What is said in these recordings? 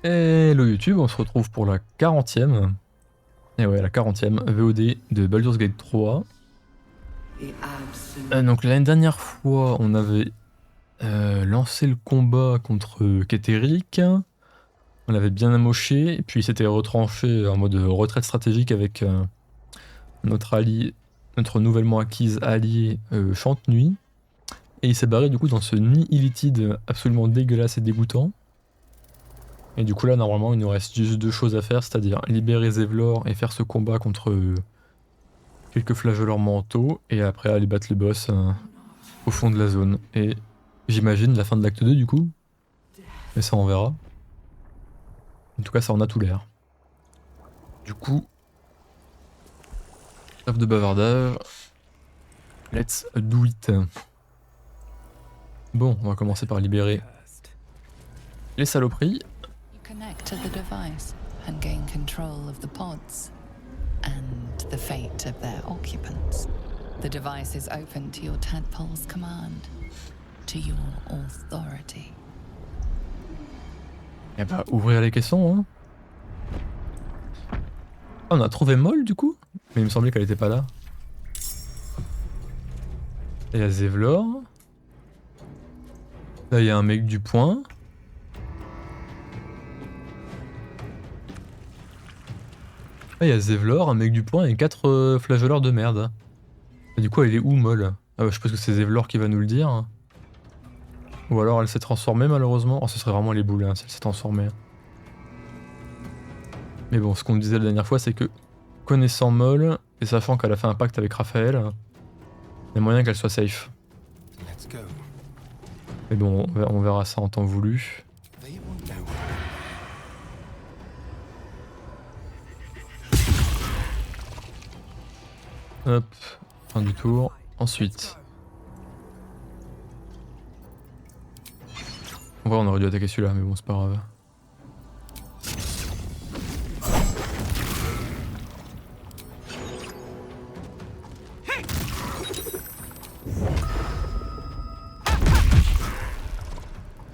Hello YouTube, on se retrouve pour la 40e. Et ouais, la 40e VOD de Baldur's Gate 3. Donc l'année dernière fois, on avait lancé le combat contre Keterik. On l'avait bien amoché, et puis il s'était retranché en mode retraite stratégique avec notre allié, notre nouvellement acquise allié Chante-Nuit. Et il s'est barré du coup dans ce nid illitide absolument dégueulasse et dégoûtant. Et du coup là normalement il nous reste juste deux choses à faire, c'est-à-dire libérer Zevlor et faire ce combat contre quelques flageoleurs mentaux, et après aller battre le boss au fond de la zone. Et j'imagine la fin de l'acte 2 du coup, mais ça on verra. En tout cas ça en a tout l'air. Du coup, trêve de bavardage, let's do it. Bon, on va commencer par libérer les saloperies. Connect to the device and gain control of the pods and the fate of their occupants. The device is open to your tadpole's command, to your authority. Et bah ouvrir les caissons hein. Ah, on a trouvé Moll du coup, mais il me semblait qu'elle était pas là. Et il y a Zevlor. Là il y a un mec du point. Ah, il y a Zevlor, un mec du point et 4 flageoleurs de merde. Et du coup, elle est où, Moll? Ah bah, je suppose que c'est Zevlor qui va nous le dire. Ou alors elle s'est transformée, malheureusement. Oh, ce serait vraiment les boules, hein, si elle s'est transformée. Mais bon, ce qu'on disait la dernière fois, c'est que, connaissant Moll, et sachant qu'elle a fait un pacte avec Raphaël, il y a moyen qu'elle soit safe. Mais bon, on verra ça en temps voulu. Hop, fin du tour. Ensuite. En vrai, on aurait dû attaquer celui-là, mais bon, c'est pas grave.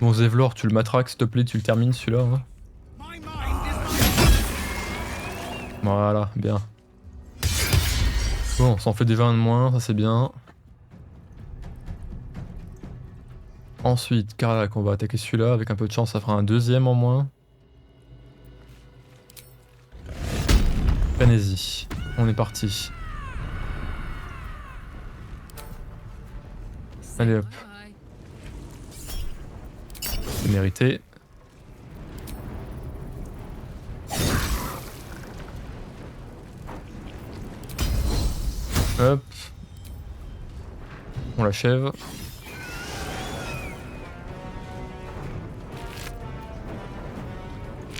Bon, Zevlor, tu le matraques, s'il te plaît, tu le termines celui-là. Hein. Voilà, bien. Bon, ça en fait déjà un de moins, ça c'est bien. Ensuite, Karlach, on va attaquer celui-là, avec un peu de chance ça fera un deuxième en moins. Frénésie, on est parti. Allez hop. C'est mérité. Hop. On l'achève.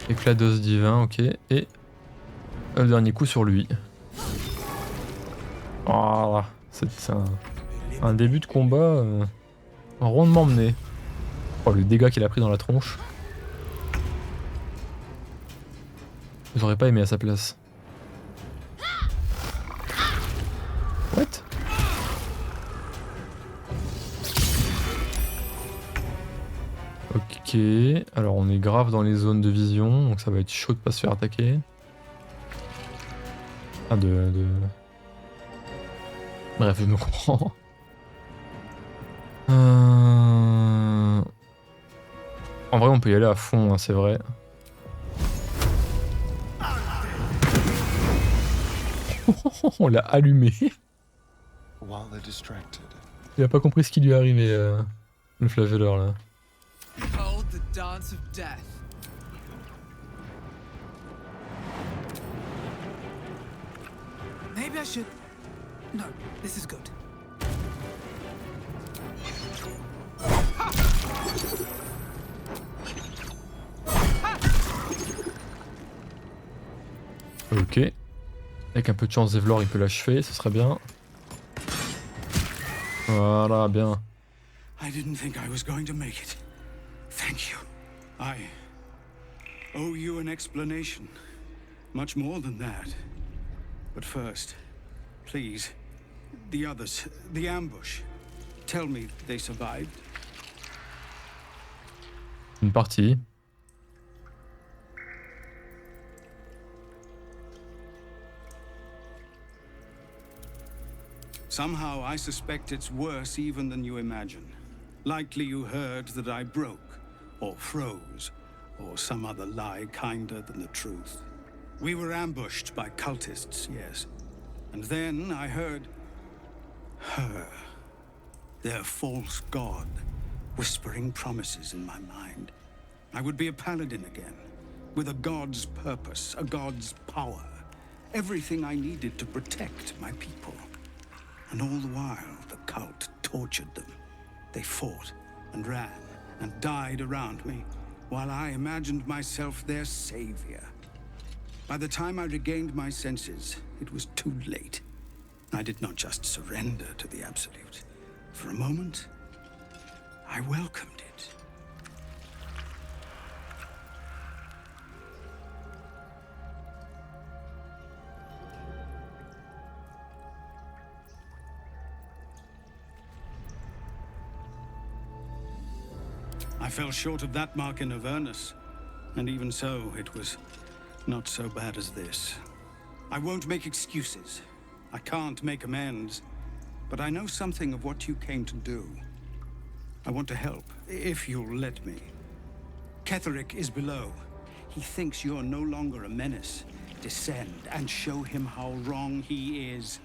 Éclat d'os divin, ok. Et le dernier coup sur lui. Voilà. C'est un début de combat rondement mené. Oh, le dégât qu'il a pris dans la tronche. J'aurais pas aimé à sa place. What? Ok, alors on est grave dans les zones de vision, donc ça va être chaud de pas se faire attaquer. Ah, Bref, je me comprends. En vrai, on peut y aller à fond, hein, c'est vrai. On l'a allumé. Il a pas compris ce qui lui est arrivé, le flagelleur là. Behold the dance of death. Maybe I should. No, this is good. Ok. Avec un peu de chance, Zevlor il peut l'achever, ce serait bien. Voilà, bien. I didn't think I was going to make it. Thank you. I owe you an explanation. Much more than that. But first, please, the others, the ambush. Tell me they survived. Une partie. Somehow I suspect it's worse even than you imagine. Likely you heard that I broke, or froze, or some other lie kinder than the truth. We were ambushed by cultists, yes. And then I heard her, their false god, whispering promises in my mind. I would be a paladin again, with a god's purpose, a god's power. Everything I needed to protect my people. And all the while, the cult tortured them. They fought and ran and died around me, while I imagined myself their savior. By the time I regained my senses, it was too late. I did not just surrender to the Absolute. For a moment, I welcomed it. I fell short of that mark in Avernus, and even so, it was not so bad as this. I won't make excuses. I can't make amends. But I know something of what you came to do. I want to help, if you'll let me. Ketheric is below. He thinks you're no longer a menace. Descend and show him how wrong he is.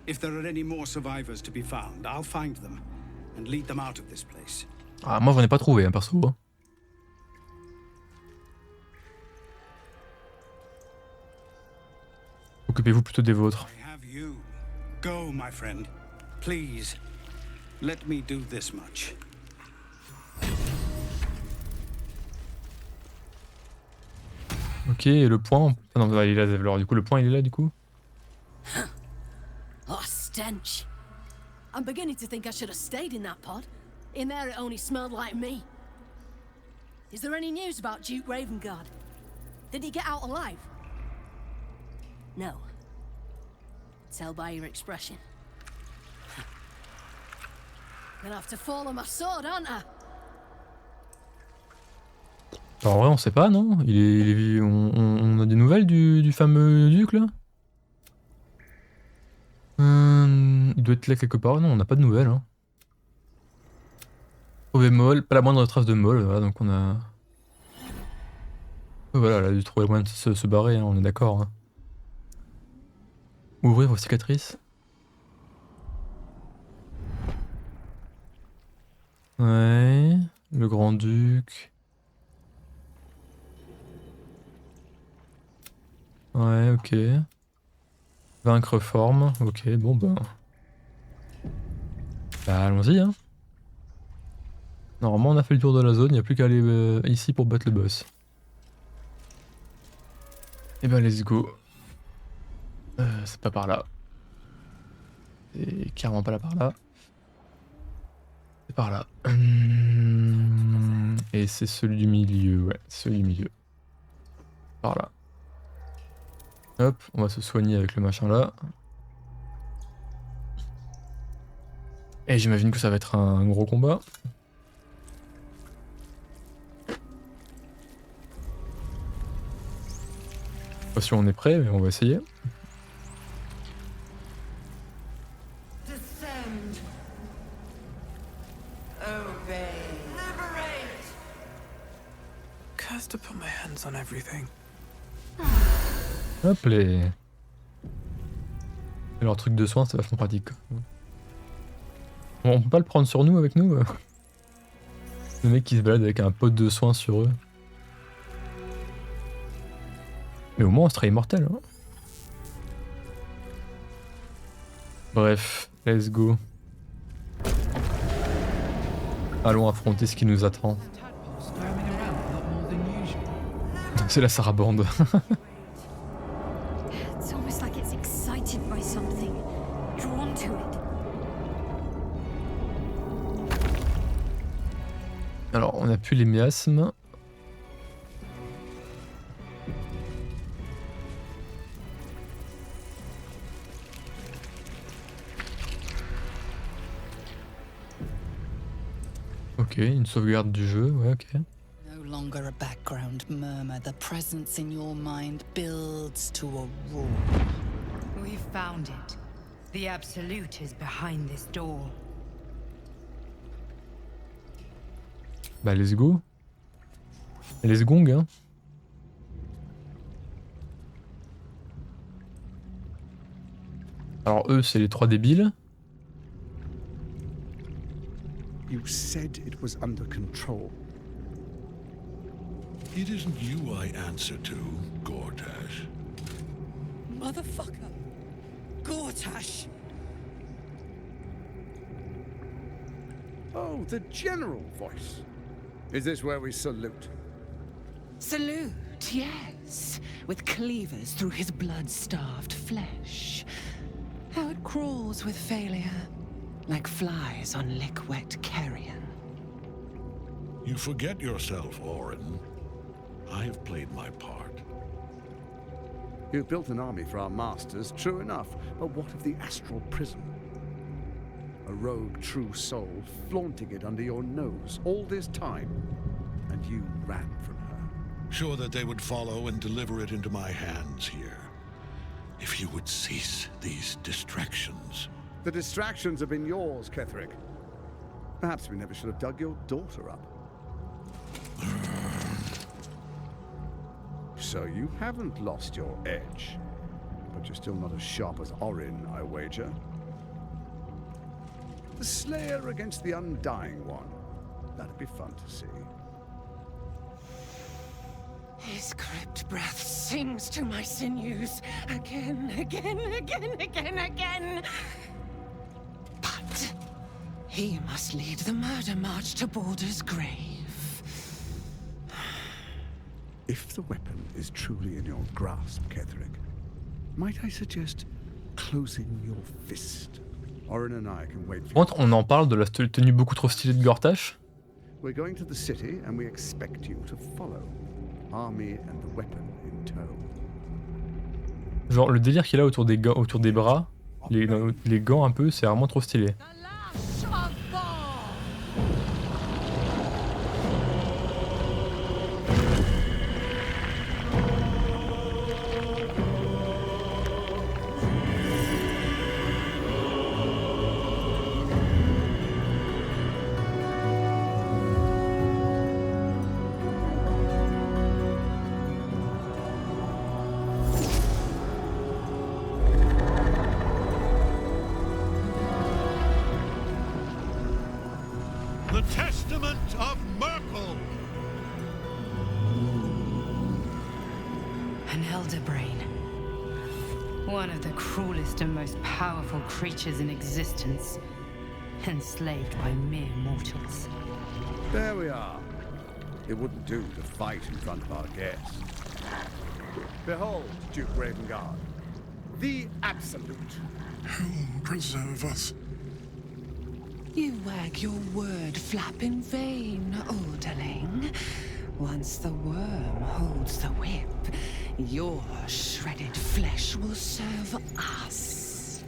If there are any more survivors to be found, I'll find them and lead them out of this place. Ah, moi j'en ai pas trouvé, hein, perso. Hein. Occupez-vous plutôt des vôtres. I have you. Go, my friend. Please, let me do this much. Ok, et le point. Ah non, il est là, alors du coup, le point il est là, du coup. Oh, stench. I'm beginning to think I should have stayed in that pod. In there it only smelled like me. Is there any news about Duke Ravengard? Did he get out alive? No. Tell by your expression. Gonna have to follow my sword, aren't I? Alors, en vrai, on sait pas, non? On a des nouvelles du fameux duc là? Il doit être là quelque part. Non, on n'a pas de nouvelles. Hein. Trouver Moll, pas la moindre trace de Moll, voilà, donc on a. Voilà, elle a dû trouver le moyen de se barrer, hein, on est d'accord. Hein. Ouvrir vos cicatrices. Ouais, le grand-duc. Ouais, ok. Vaincre forme, ok, bon ben. Bah allons-y, hein. Normalement on a fait le tour de la zone, il n'y a plus qu'à aller ici pour battre le boss. Et ben let's go. C'est pas par là. C'est carrément pas là par là. C'est par là. Et c'est celui du milieu, ouais, celui du milieu. Par là. Hop, on va se soigner avec le machin là. Et j'imagine que ça va être un gros combat. Pas sûr on est prêt, mais on va essayer. To put my hands on everything. Hop les. Et leur truc de soin c'est vachement pratique. Bon, on peut pas le prendre sur nous avec nous. Le mec qui se balade avec un pot de soin sur eux. Mais au moins on serait immortel. Hein. Bref, let's go. Allons affronter ce qui nous attend. C'est la sarabande. It's almost like it's excited by something, drawn to it. Alors, on a plus les miasmes. Ok, une sauvegarde du jeu, ouais, ok. No longer a background murmur, the presence in your mind builds to a roar. We've found it. The Absolute is behind this door. Bah let's go. Let's gong hein. Alors eux c'est les trois débiles. You said it was under control. It isn't you I answer to, Gortash. Motherfucker! Gortash! Oh, the general voice. Is this where we salute? Salute, yes, with cleavers through his blood-starved flesh. How it crawls with failure, like flies on lick-wet carrion. You forget yourself, Orin. I have played my part. You've built an army for our masters, true enough, but what of the astral prism? A rogue true soul flaunting it under your nose all this time, and you ran from her. Sure that they would follow and deliver it into my hands here. If you would cease these distractions. The distractions have been yours, Ketherick. Perhaps we never should have dug your daughter up. So you haven't lost your edge, but you're still not as sharp as Orin, I wager. The Slayer against the Undying One. That'd be fun to see. His crypt breath sings to my sinews again, again, again, again, again. But he must lead the murder march to Baldur's grave. If the weapon is truly in your grasp, Ketherick, might I suggest closing your fist? Orin and I can wait for Par contre, on en parle de la tenue beaucoup trop stylée de Gortash. We're going to the city and we expect you to follow. Army and the weapon in tow. Genre le délire qu'il a autour des bras, les gants un peu, c'est vraiment trop stylé. The Testament of Merkel! An elder brain. One of the cruelest and most powerful creatures in existence. Enslaved by mere mortals. There we are. It wouldn't do to fight in front of our guests. Behold, Duke Ravengard. The Absolute. Whom preserve us? You wag your word flap in vain, Alderling. Once the worm holds the whip, your shredded flesh will serve us.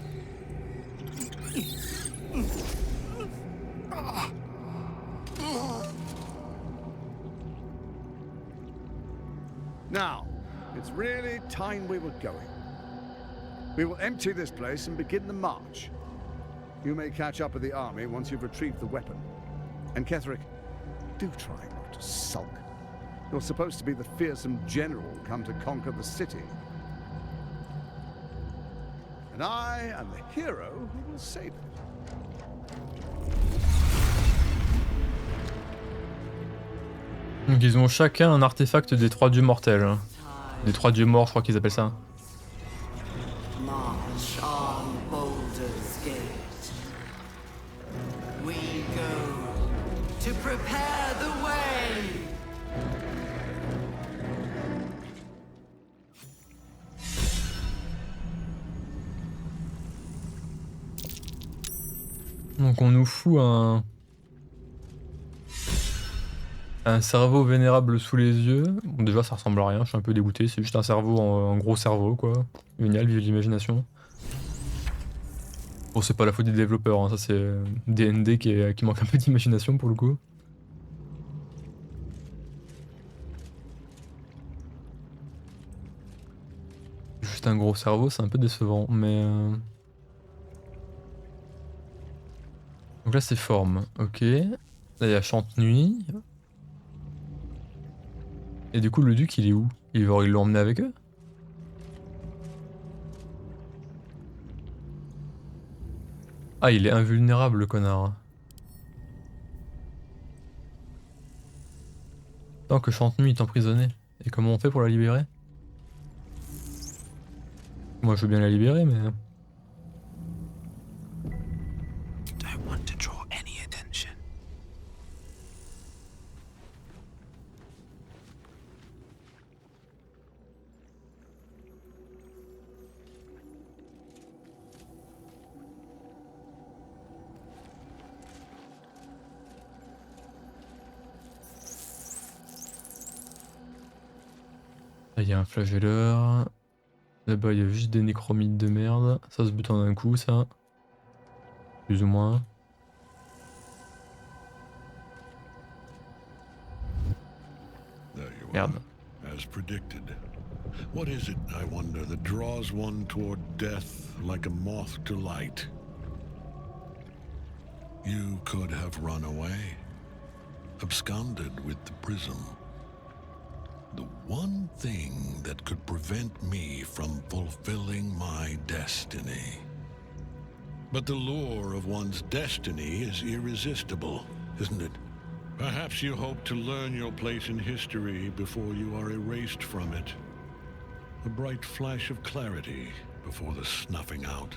Now, it's really time we were going. We will empty this place and begin the march. You may catch up with the army once you've retrieved the weapon. And Ketherick, do try not to sulk. You're supposed to be the fearsome general come to conquer the city. And I am the hero who will save it. Donc ils ont chacun un artefact des trois dieux mortels. Hein. Des trois dieux morts, je crois qu'ils appellent ça. March on Baldur's Gate. We go to prepare the way. Donc on nous fout un cerveau vénérable sous les yeux. Bon, déjà ça ressemble à rien, je suis un peu dégoûté, c'est juste un cerveau, un gros cerveau quoi. Génial, vive l'imagination. Bon c'est pas la faute des développeurs, hein. Ça c'est DND qui manque un peu d'imagination pour le coup. Juste un gros cerveau, c'est un peu décevant, mais... Donc là c'est forme, ok. Là il y a Chante-Nuit. Et du coup le duc il est où? Ils l'ont emmené avec eux? Ah il est invulnérable le connard. Tant que Chante-Nuit est emprisonnée. Et comment on fait pour la libérer? Moi je veux bien la libérer mais... Don't want to draw any attention. Là il y a un flagelleur. Là-bas il y a juste des nécromites de merde. Ça se bute en un coup ça. Plus ou moins. There you Merde. are, as predicted. What is it, I wonder, that draws one toward death like a moth to light? You could have run away, absconded with the prism. The one thing that could prevent me from fulfilling my destiny. But the lure of one's destiny is irresistible, isn't it? Perhaps you hope to learn your place in history before you are erased from it. A bright flash of clarity before the snuffing out.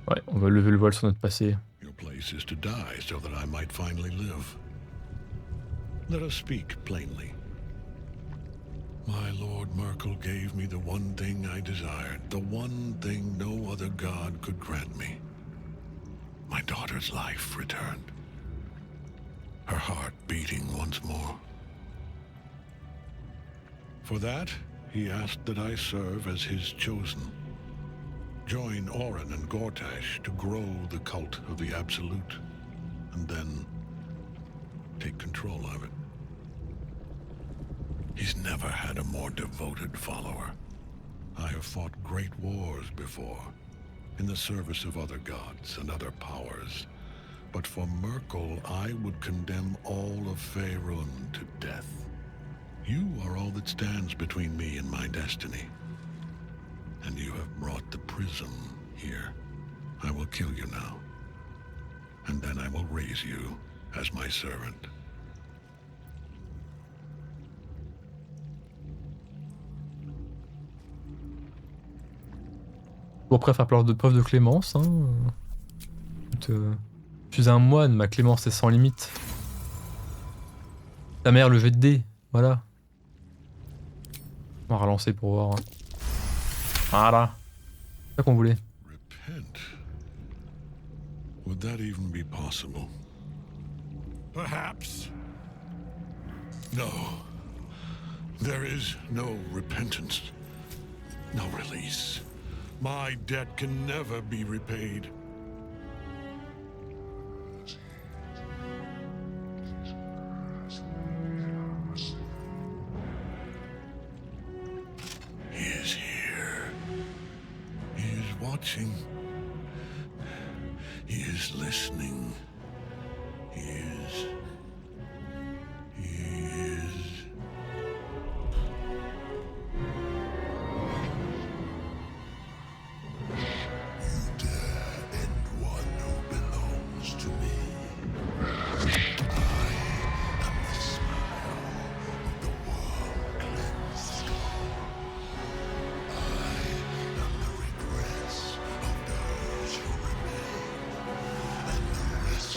Ouais, on va lever le voile sur notre passé. Your place is to die so that I might finally live. Let us speak plainly. My Lord Merkel gave me the one thing I desired, the one thing no other god could grant me. My daughter's life returned. Her heart beating once more. For that, he asked that I serve as his chosen. Join Orin and Gortash to grow the cult of the Absolute, and then take control of it. He's never had a more devoted follower. I have fought great wars before, in the service of other gods and other powers, but for Merkel I would condemn all of Faerun to death. You are all that stands between me and my destiny. And you have brought the prism here. I will kill you now. And then I will raise you as my servant. Toujours prêt à faire preuve de clémence. Hein. Je suis un moine, ma clémence est sans limite. Ta mère, le jet de dés. Voilà. On va relancer pour voir. Voilà. C'est ça qu'on voulait. Repent. Would that even be possible? Perhaps. No. There is no repentance. No release. My debt can never be repaid. He is here. He is watching. He is listening. He is. You dare end one who belongs to me. I am the smile of the world cleansed. I am the regrets of those who remain. And the rest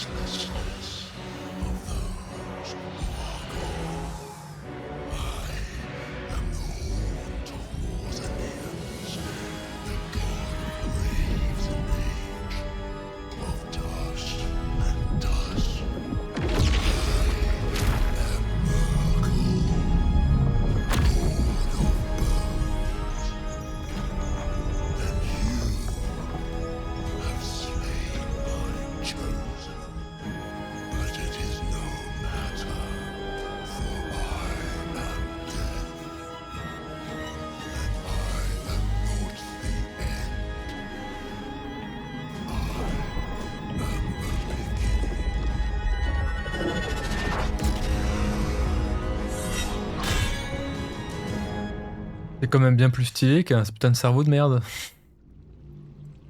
quand même bien plus stylé qu'un putain de cerveau de merde.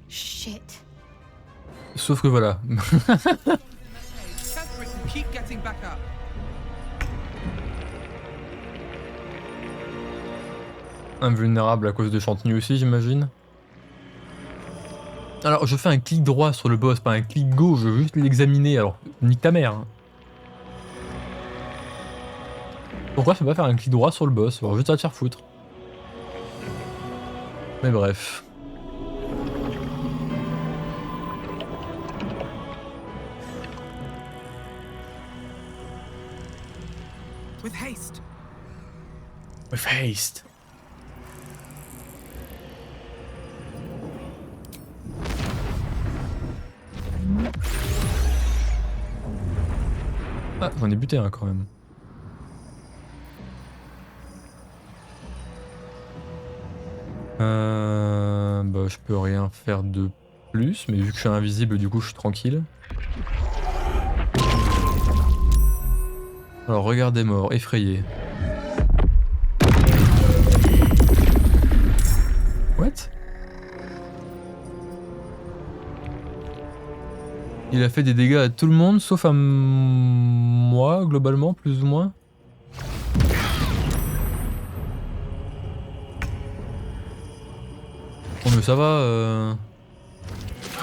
Shit. Sauf que voilà. Keep getting back up. Invulnérable à cause de Chantenu aussi, j'imagine. Alors, je fais un clic droit sur le boss, pas un clic gauche, je veux juste l'examiner. Alors, nique ta mère. Hein. Pourquoi je peux pas faire un clic droit sur le boss? Alors, juste à te faire foutre. Mais bref. With haste. With haste. Ah, j'en ai buté un quand même. Bah, je peux rien faire de plus, mais vu que je suis invisible, du coup, je suis tranquille. Alors, regardez mort, effrayé. What? Il a fait des dégâts à tout le monde, sauf à moi, globalement, plus ou moins. Oh mais ça va, ça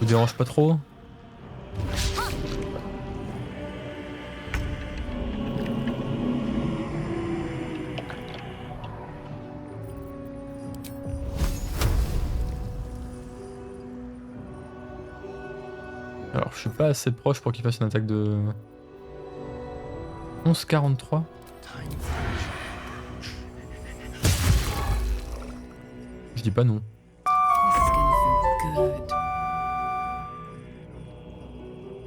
vous dérange pas trop? Alors je suis pas assez proche pour qu'il fasse une attaque de... 11,43. Je dis pas non.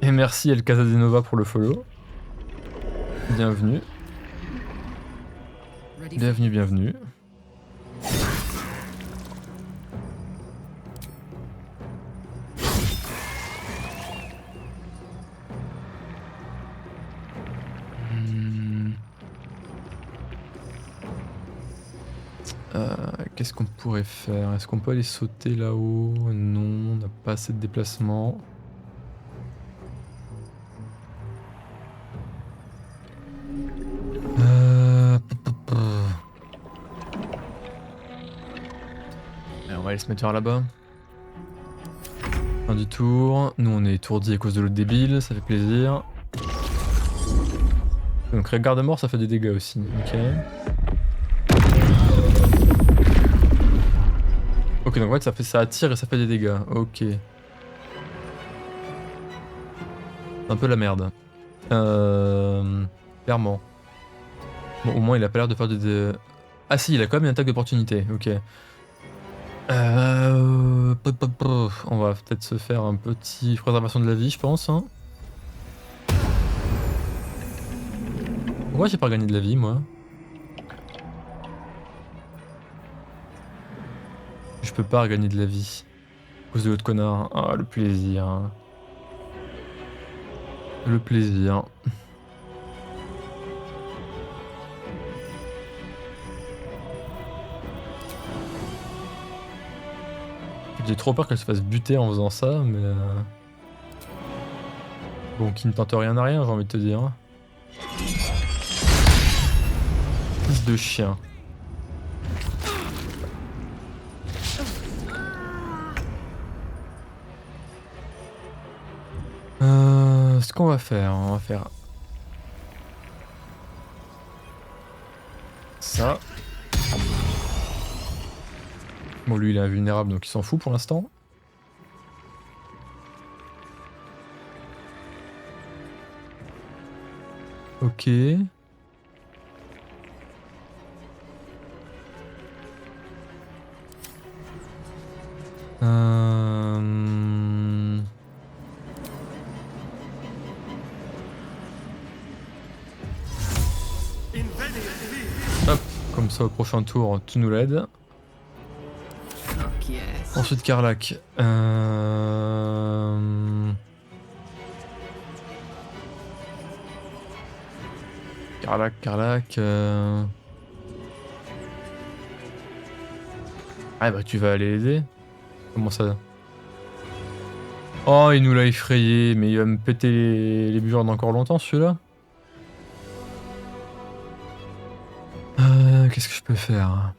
Et merci El Casadenova pour le follow. Bienvenue. Bienvenue, bienvenue. Qu'est-ce qu'on pourrait faire? Est-ce qu'on peut aller sauter là-haut? Non, on n'a pas assez de déplacement. On va aller se mettre vers là-bas. Fin du tour. Nous on est étourdis à cause de l'autre débile, ça fait plaisir. Donc regarde mort ça fait des dégâts aussi, ok. Ok, donc en fait ça attire et ça fait des dégâts, ok. C'est un peu la merde. Clairement. Bon, au moins il a pas l'air de faire des... Ah si, il a quand même une attaque d'opportunité, ok. On va peut-être se faire un petit préservation de la vie, je pense. Hein. Pourquoi j'ai pas gagné de la vie, moi? Je peux pas regagner de la vie. À cause de l'autre connard. Ah, le plaisir. Le plaisir. J'ai trop peur qu'elle se fasse buter en faisant ça, mais... Bon, qui ne tente rien à rien, j'ai envie de te dire. Fils de chien. Ce qu'on va faire, on va faire... ça. Bon, lui il est invulnérable donc il s'en fout pour l'instant. Ok. Hop, comme ça au prochain tour tu nous l'aides. Ensuite Karlach. Karlach. Ah bah tu vas aller l'aider. Comment ça? Oh, il nous l'a effrayé, mais il va me péter les burnes encore longtemps celui-là. Qu'est-ce que je peux faire?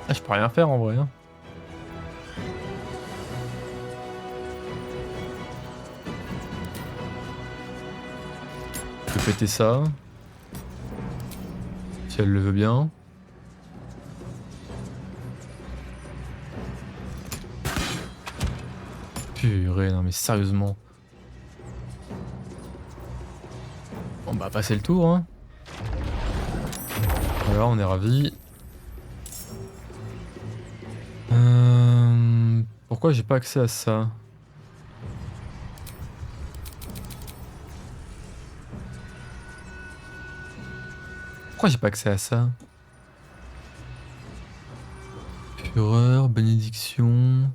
Ah, je peux rien faire en vrai. Hein. Je peux péter ça. Si elle le veut bien. Purée, non mais sérieusement. On va passer le tour, hein. Voilà, on est ravis. Pourquoi j'ai pas accès à ça? Pourquoi j'ai pas accès à ça? Fureur, bénédiction...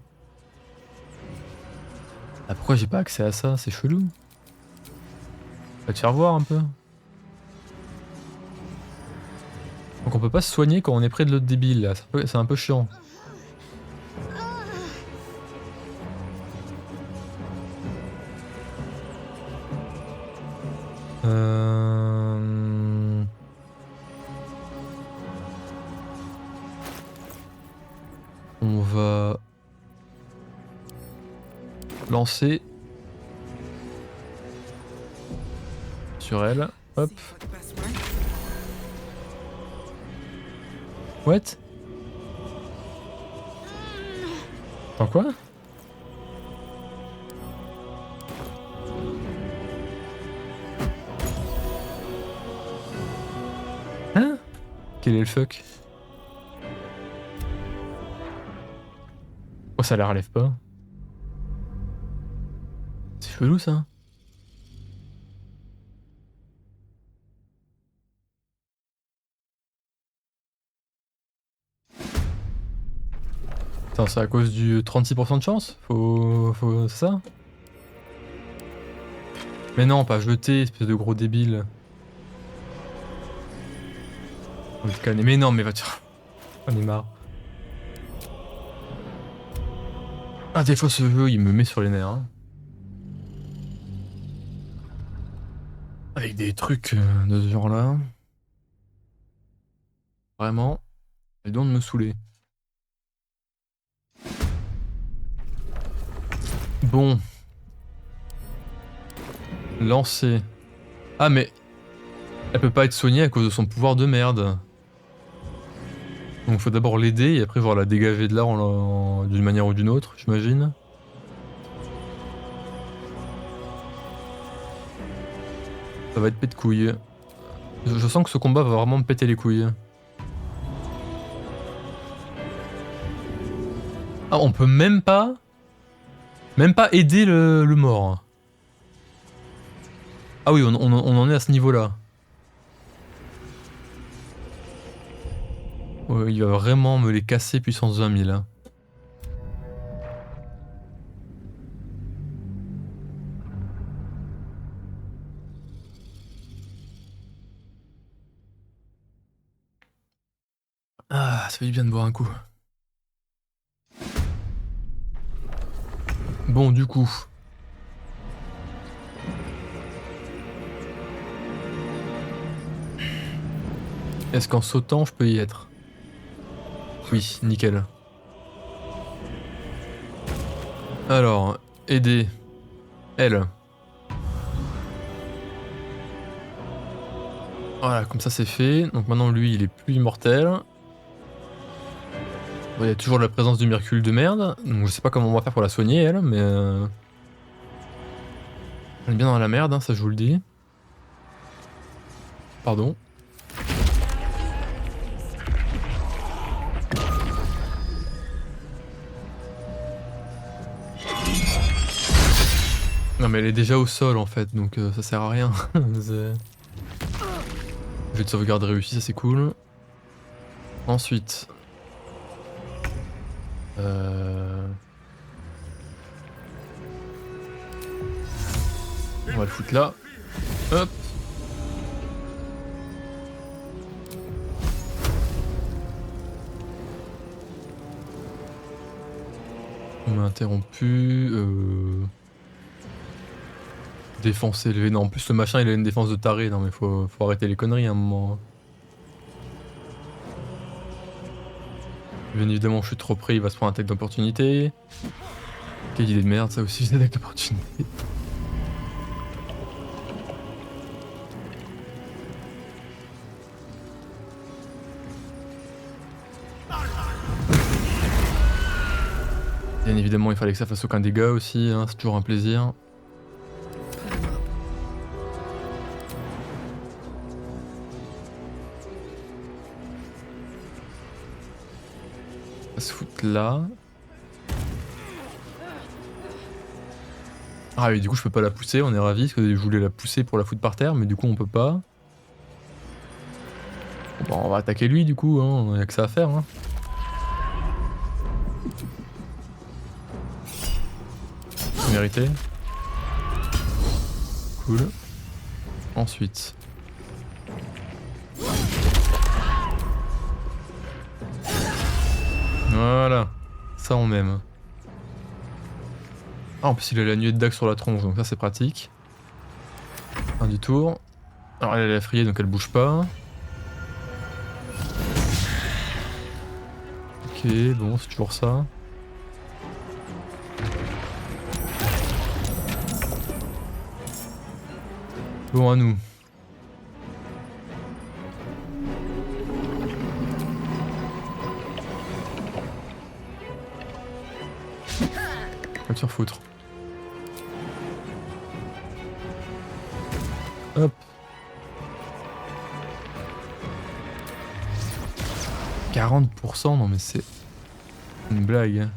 Ah, pourquoi j'ai pas accès à ça? C'est chelou. Va te faire voir un peu. Donc on peut pas se soigner quand on est près de l'autre débile là, c'est un peu chiant. On va lancer sur elle. Hop. What? Attends quoi? Hein? Quel est le fuck? Oh, ça la relève pas. C'est chelou ça. Attends, c'est à cause du 36% de chance? C'est ça? Mais non, pas jeter, espèce de gros débile. On va te calmer. Mais non, mais va te... On est marre. Ah, des fois ce jeu, il me met sur les nerfs. Hein. Avec des trucs de ce genre-là. Vraiment, ils doivent me saouler. Bon. Lancer. Ah mais... Elle peut pas être soignée à cause de son pouvoir de merde. Donc faut d'abord l'aider et après voir la dégager de là d'une manière ou d'une autre, j'imagine. Ça va être pète couille. Je sens que ce combat va vraiment me péter les couilles. Ah, on peut même pas aider le mort. Ah oui, on en est à ce niveau-là. Ouais, il va vraiment me les casser puissance 20 000. Hein. Ah, ça fait du bien de boire un coup. Bon, du coup. Est-ce qu'en sautant, je peux y être? Oui, nickel. Alors, aider. Elle. Voilà, comme ça c'est fait. Donc maintenant, lui, il est plus immortel. Bon, il y a toujours la présence du Mercule de merde. Donc je sais pas comment on va faire pour la soigner, elle, mais... Elle est bien dans la merde, hein, ça je vous le dis. Pardon. Non mais elle est déjà au sol en fait, donc ça sert à rien. Jeu de sauvegarde réussi, ça c'est cool. Ensuite... On va le foutre là. Hop. On m'a interrompu. Défense élevée. Non, en plus le machin il a une défense de taré. Non mais faut arrêter les conneries à un moment. Bien évidemment je suis trop près, il va se prendre un attaque d'opportunité. Quelle idée de merde ça aussi, une attaque d'opportunité. Bien évidemment il fallait que ça fasse aucun dégât aussi, hein, c'est toujours un plaisir. Se foutre là. Ah oui, du coup je peux pas la pousser, on est ravis parce que je voulais la pousser pour la foutre par terre, mais du coup on peut pas. Bon, bah, on va attaquer lui du coup, hein, on a que ça à faire. Hein. Mérité. Cool. Ensuite. Voilà, ça on aime. Ah, en plus il a la nuée de dague sur la tronche, donc ça c'est pratique. Fin du tour. Alors elle est effrayée donc elle bouge pas. Ok, bon c'est toujours ça. Bon à nous. Va te faire foutre. Hop. 40%, non mais c'est une blague.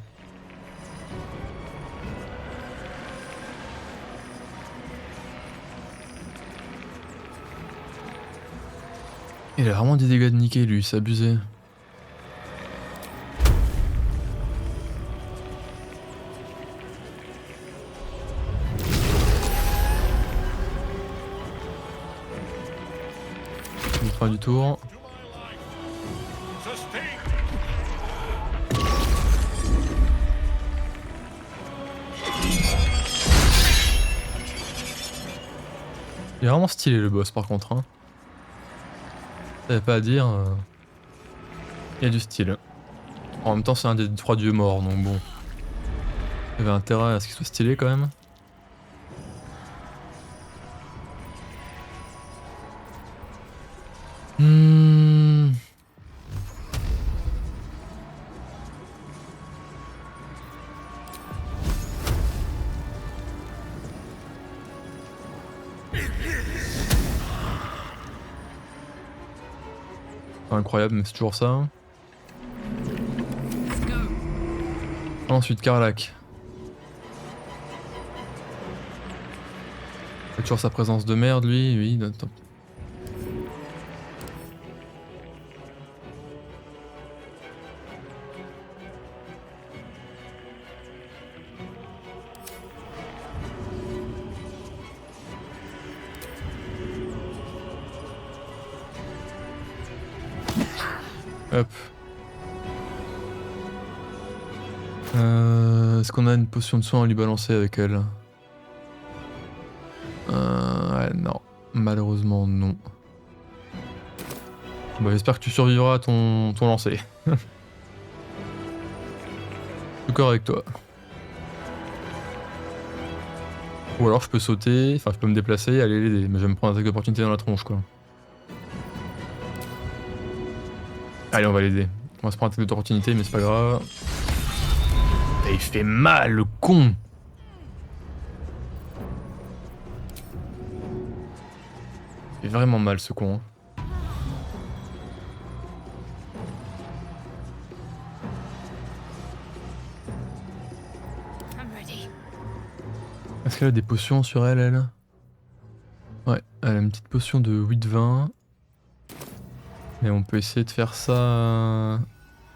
Il a vraiment des dégâts de niquer lui, c'est abusé. Fin du tour. Il est vraiment stylé le boss par contre. Hein. Ça pas à dire. Il y a du style. En même temps c'est un des 3 dieux morts donc bon. Il y avait intérêt à ce qu'il soit stylé quand même. Incroyable, mais c'est toujours ça. Ensuite, Karlach. Il a toujours sa présence de merde, lui. Oui, attends. Hop. Est-ce qu'on a une potion de soin à lui balancer avec elle? Ouais, non. Malheureusement, non. Bah, j'espère que tu survivras à ton lancer. D'accord avec toi. Ou alors je peux sauter, enfin je peux me déplacer et aller l'aider, mais je vais me prendre un attaque d'opportunité dans la tronche quoi. Allez, on va l'aider. On va se prendre un attaque d'opportunité, mais c'est pas grave. Et il fait mal, le con! Il fait vraiment mal, ce con. Hein. Est-ce qu'elle a des potions sur elle, elle? Ouais, elle a une petite potion de 8-20. Mais on peut essayer de faire ça...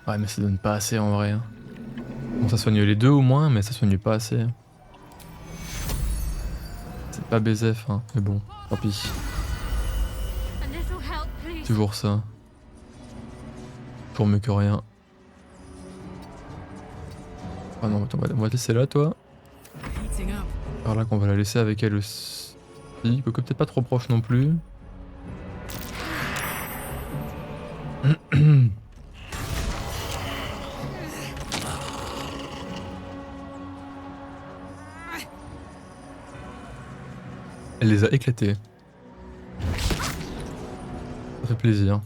Ouais, mais ça donne pas assez en vrai. Hein. Bon, ça soigne les deux au moins, mais ça soigne pas assez. C'est pas BZF, hein, mais bon, tant pis. Toujours ça. Toujours mieux que rien. Ah non, attends, on va te laisser là, toi. Heating up. Par là qu'on va la laisser avec elle aussi. Quoique peut-être pas trop proche non plus. Elle les a éclatés. Ça fait plaisir.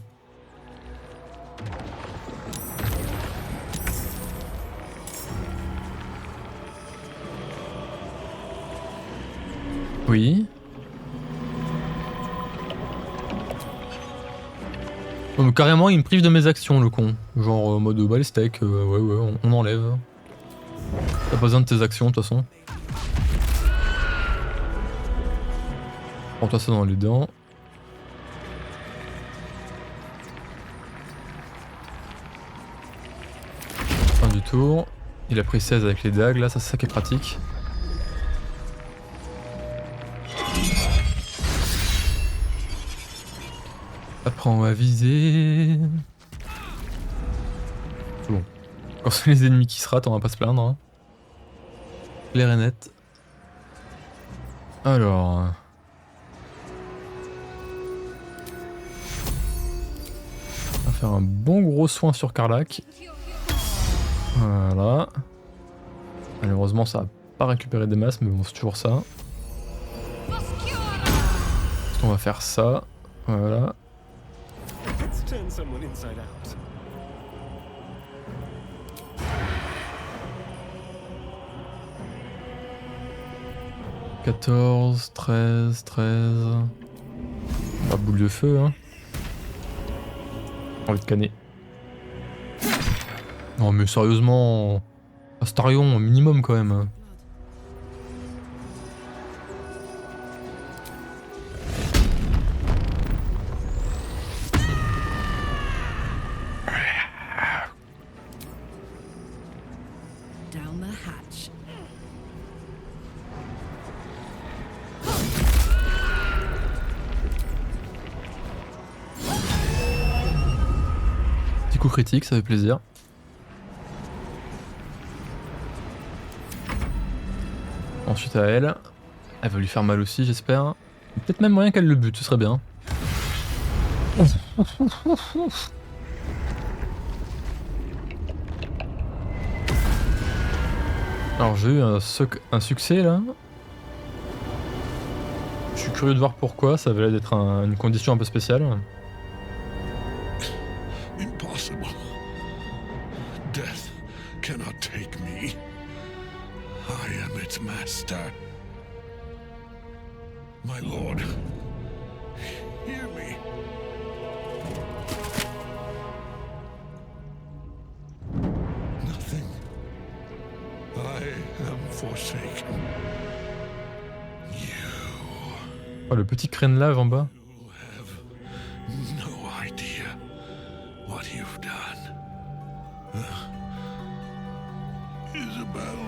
Oui. Oh, mais carrément, il me prive de mes actions, le con. Genre, mode bah les steaks, ouais, on enlève. T'as pas besoin de tes actions, de toute façon. Prends-toi ça dans les dents. Fin du tour. Il a pris 16 avec les dagues, là, ça c'est ça qui est pratique. Après on va viser. Bon. Quand c'est les ennemis qui se ratent, on va pas se plaindre. Hein. Clair et net. Alors. On va faire un bon gros soin sur Karlach. Voilà. Malheureusement ça a pas récupéré des masses, mais bon c'est toujours ça. On va faire ça. Voilà. Let's turn someone inside out. « 14, 13, 13... La boule de feu, hein. J'ai envie de canner. Non mais sérieusement... Astarion, minimum quand même. Down the hatch. Petit coup critique, ça fait plaisir. Ensuite à elle. Elle va lui faire mal aussi, j'espère. Peut-être même moyen qu'elle le bute, ce serait bien. Alors j'ai eu un succès là. Je suis curieux de voir pourquoi, ça avait l'air d'être une condition un peu spéciale. Impossible. Death cannot take me. I am its master. My lord, hear me. Nothing. I am forsaken. Oh, le petit crâne lave en bas. You have no idea what you've done. Isabel.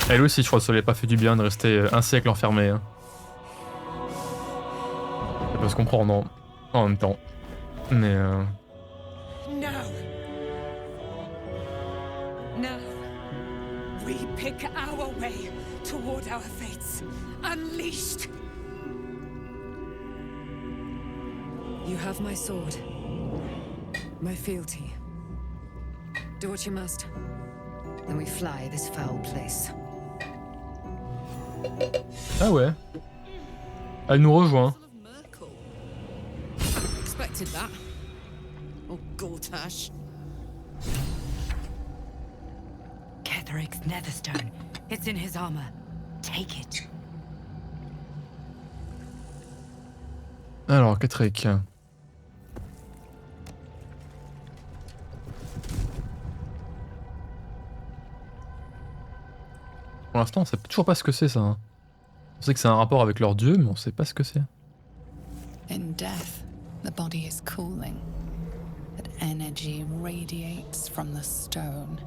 Elle aussi, je crois que ça lui a pas fait du bien de rester un siècle enfermée. Hein. Ça peut se comprendre en même temps. Mais No. No. We pick our way toward our fates. Unleashed. You have my sword. My fealty. Do what you must. Then we fly this foul place. ah ouais. Elle nous rejoint. Expected that. Oh, Gortash. Ketheric's Netherstone. It's in his armor. Take it. Alors, Ketterick. Pour l'instant, on sait toujours pas ce que c'est ça. Hein. On sait que c'est un rapport avec leur dieu, mais on sait pas ce que c'est. In death, the body is cooling, but energy radiates from the stone.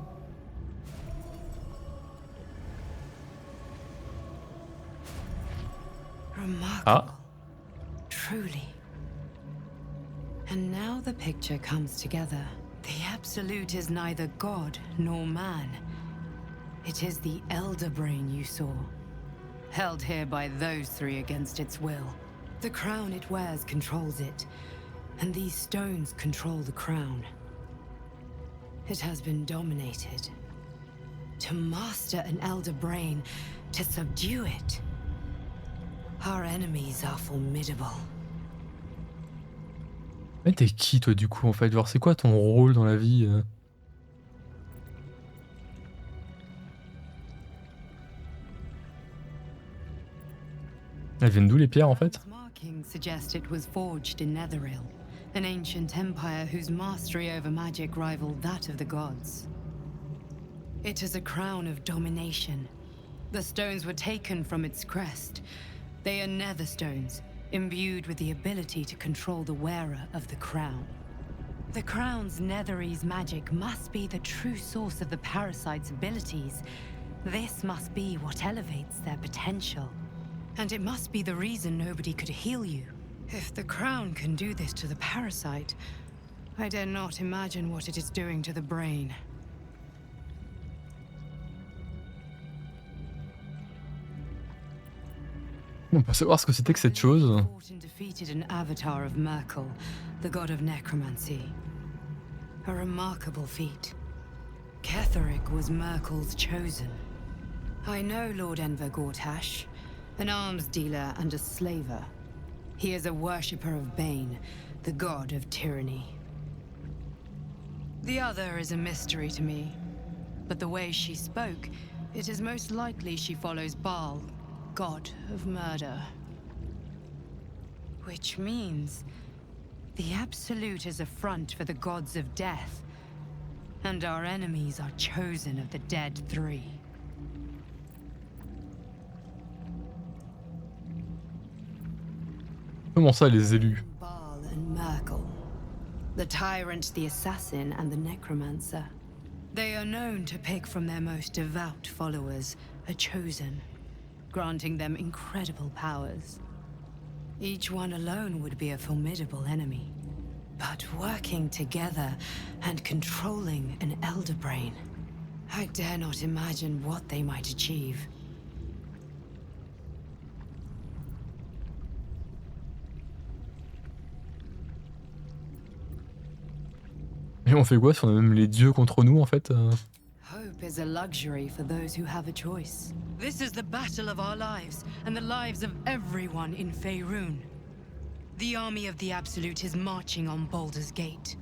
Remarkable. Truly. And now the picture comes together. The Absolute is neither god nor man. It is the Elder Brain you saw, held here by those three against its will. The crown it wears controls it, and these stones control the crown. It has been dominated. To master an Elder Brain, to subdue it. Our enemies are formidable. Mais t'es qui toi du coup en fait? Genre c'est quoi ton rôle dans la vie Elles viennent d'où les pierres en fait? Markings suggest it was forged in Netheril, an ancient empire whose mastery over magic rivaled that of the gods. It is a crown of domination. The stones were taken from its crest. They are nether stones, imbued with the ability to control the wearer of the crown. The crown's Netherese magic must be the true source of the parasite's abilities. This must be what elevates their potential. And it must be the reason nobody could heal you. If the crown can do this to the parasite, I dare not imagine what it is doing to the brain. On peut savoir ce que c'était que cette chose. Defeated an avatar of Merkel, the god of necromancy. A remarkable feat. Ketheric was Merkel's chosen. I know Lord Enver Gortash, an arms dealer and a slaver. He is a worshipper of Bane, the god of tyranny. The other is a mystery to me, but the way she spoke, it is most likely she follows Baal, god of murder. Which means the Absolute is a front for the gods of death, and our enemies are chosen of the dead three. Comment ça les élus? Baal and Merkel, the tyrant, the assassin, and the necromancer. They are known to pick from their most devout followers a chosen, granting them incredible powers. Each one alone would be a formidable enemy. But working together and controlling an Elder Brain, I dare not imagine what they might achieve. Et on fait quoi si on a même les dieux contre nous en fait Hope is a luxury for those who have a choice. This is the battle of our lives, and the lives of everyone in Faerun. The army of the Absolute is marching on Baldur's Gate.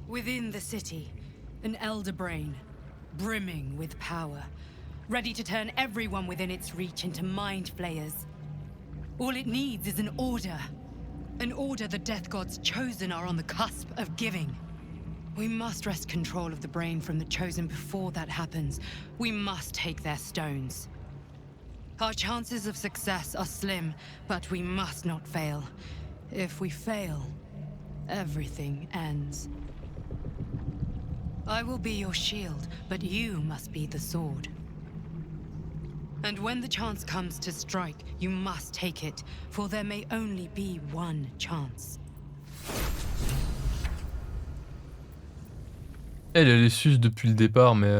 Within the city, an Elder Brain, brimming with power, ready to turn everyone within its reach into mind flayers. All it needs is an order the Death Gods chosen are on the cusp of giving. We must wrest control of the brain from the Chosen before that happens. We must take their stones. Our chances of success are slim, but we must not fail. If we fail, everything ends. I will be your shield, but you must be the sword. And when the chance comes to strike, you must take it, for there may only be one chance. Elle est sus depuis le départ, mais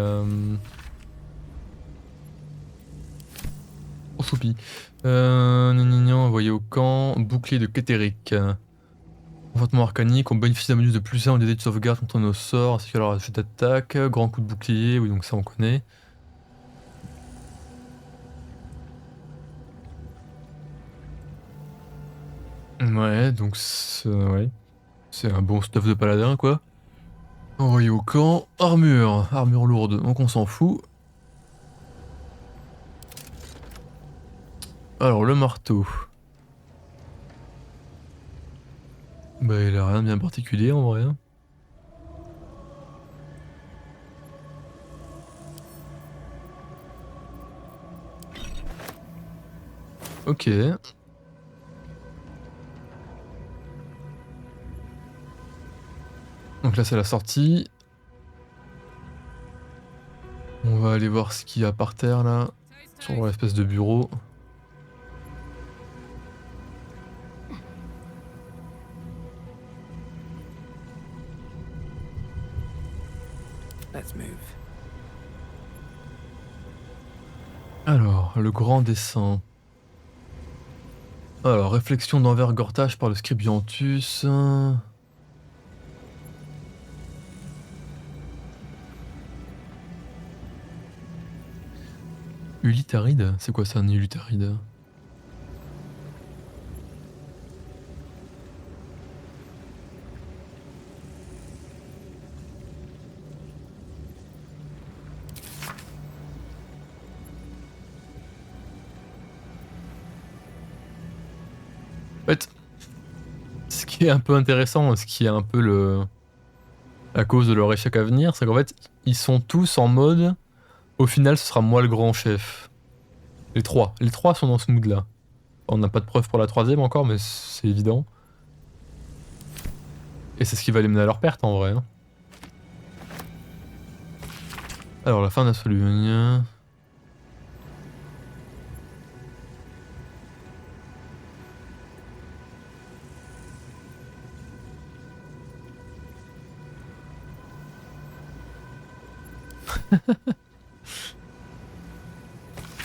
oh choupi. Envoyé au camp, bouclier de Ketheric. Enfantement arcanique, on bénéficie d'un bonus de plus 1 en dés de sauvegarde contre nos sorts, ainsi que leur chute d'attaque, grand coup de bouclier, oui donc ça on connaît. Ouais, donc c'est un bon stuff de paladin quoi. Envoyé au camp, armure lourde, donc on s'en fout. Alors le marteau. Bah il a rien de bien particulier en vrai. Ok. Donc là c'est la sortie. On va aller voir ce qu'il y a par terre là, sur l'espèce de bureau. Let's move. Alors, le grand dessin. Alors, réflexion d'envers Gortache par le Scribiantus. Ulitaride? C'est quoi ça, un ulitaride? En fait, ce qui est un peu intéressant, ce qui est un peu la cause de leur échec à venir, c'est qu'en fait, ils sont tous en mode, au final, ce sera moi le grand chef. Les trois sont dans ce mood-là. On n'a pas de preuve pour la troisième encore, mais c'est évident. Et c'est ce qui va les mener à leur perte en vrai. Hein. Alors, la fin d'absolu.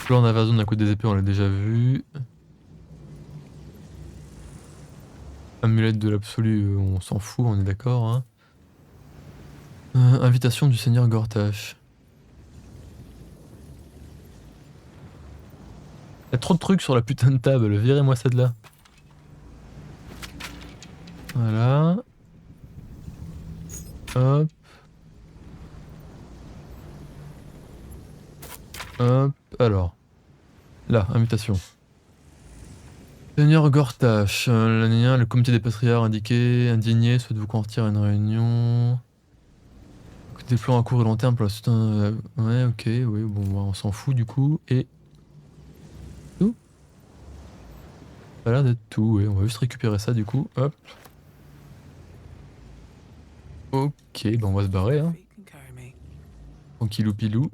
Plan d'invasion d'un coup des épées, on l'a déjà vu. Amulette de l'absolu, on s'en fout, on est d'accord. Hein. Invitation du seigneur Gortache. Y'a trop de trucs sur la putain de table, virez-moi ça de là. Voilà. Hop. Hop, alors. Là, invitation. Seigneur Gortache, le comité des patriarches indigné souhaite vous convertir à une réunion. Des plans à court et long terme pour la ouais, ok, oui, bon, on s'en fout du coup. Et. Tout. Ça a l'air d'être tout, oui, on va juste récupérer ça du coup. Hop. Ok, ben on va se barrer, hein. Tranquillou pilou.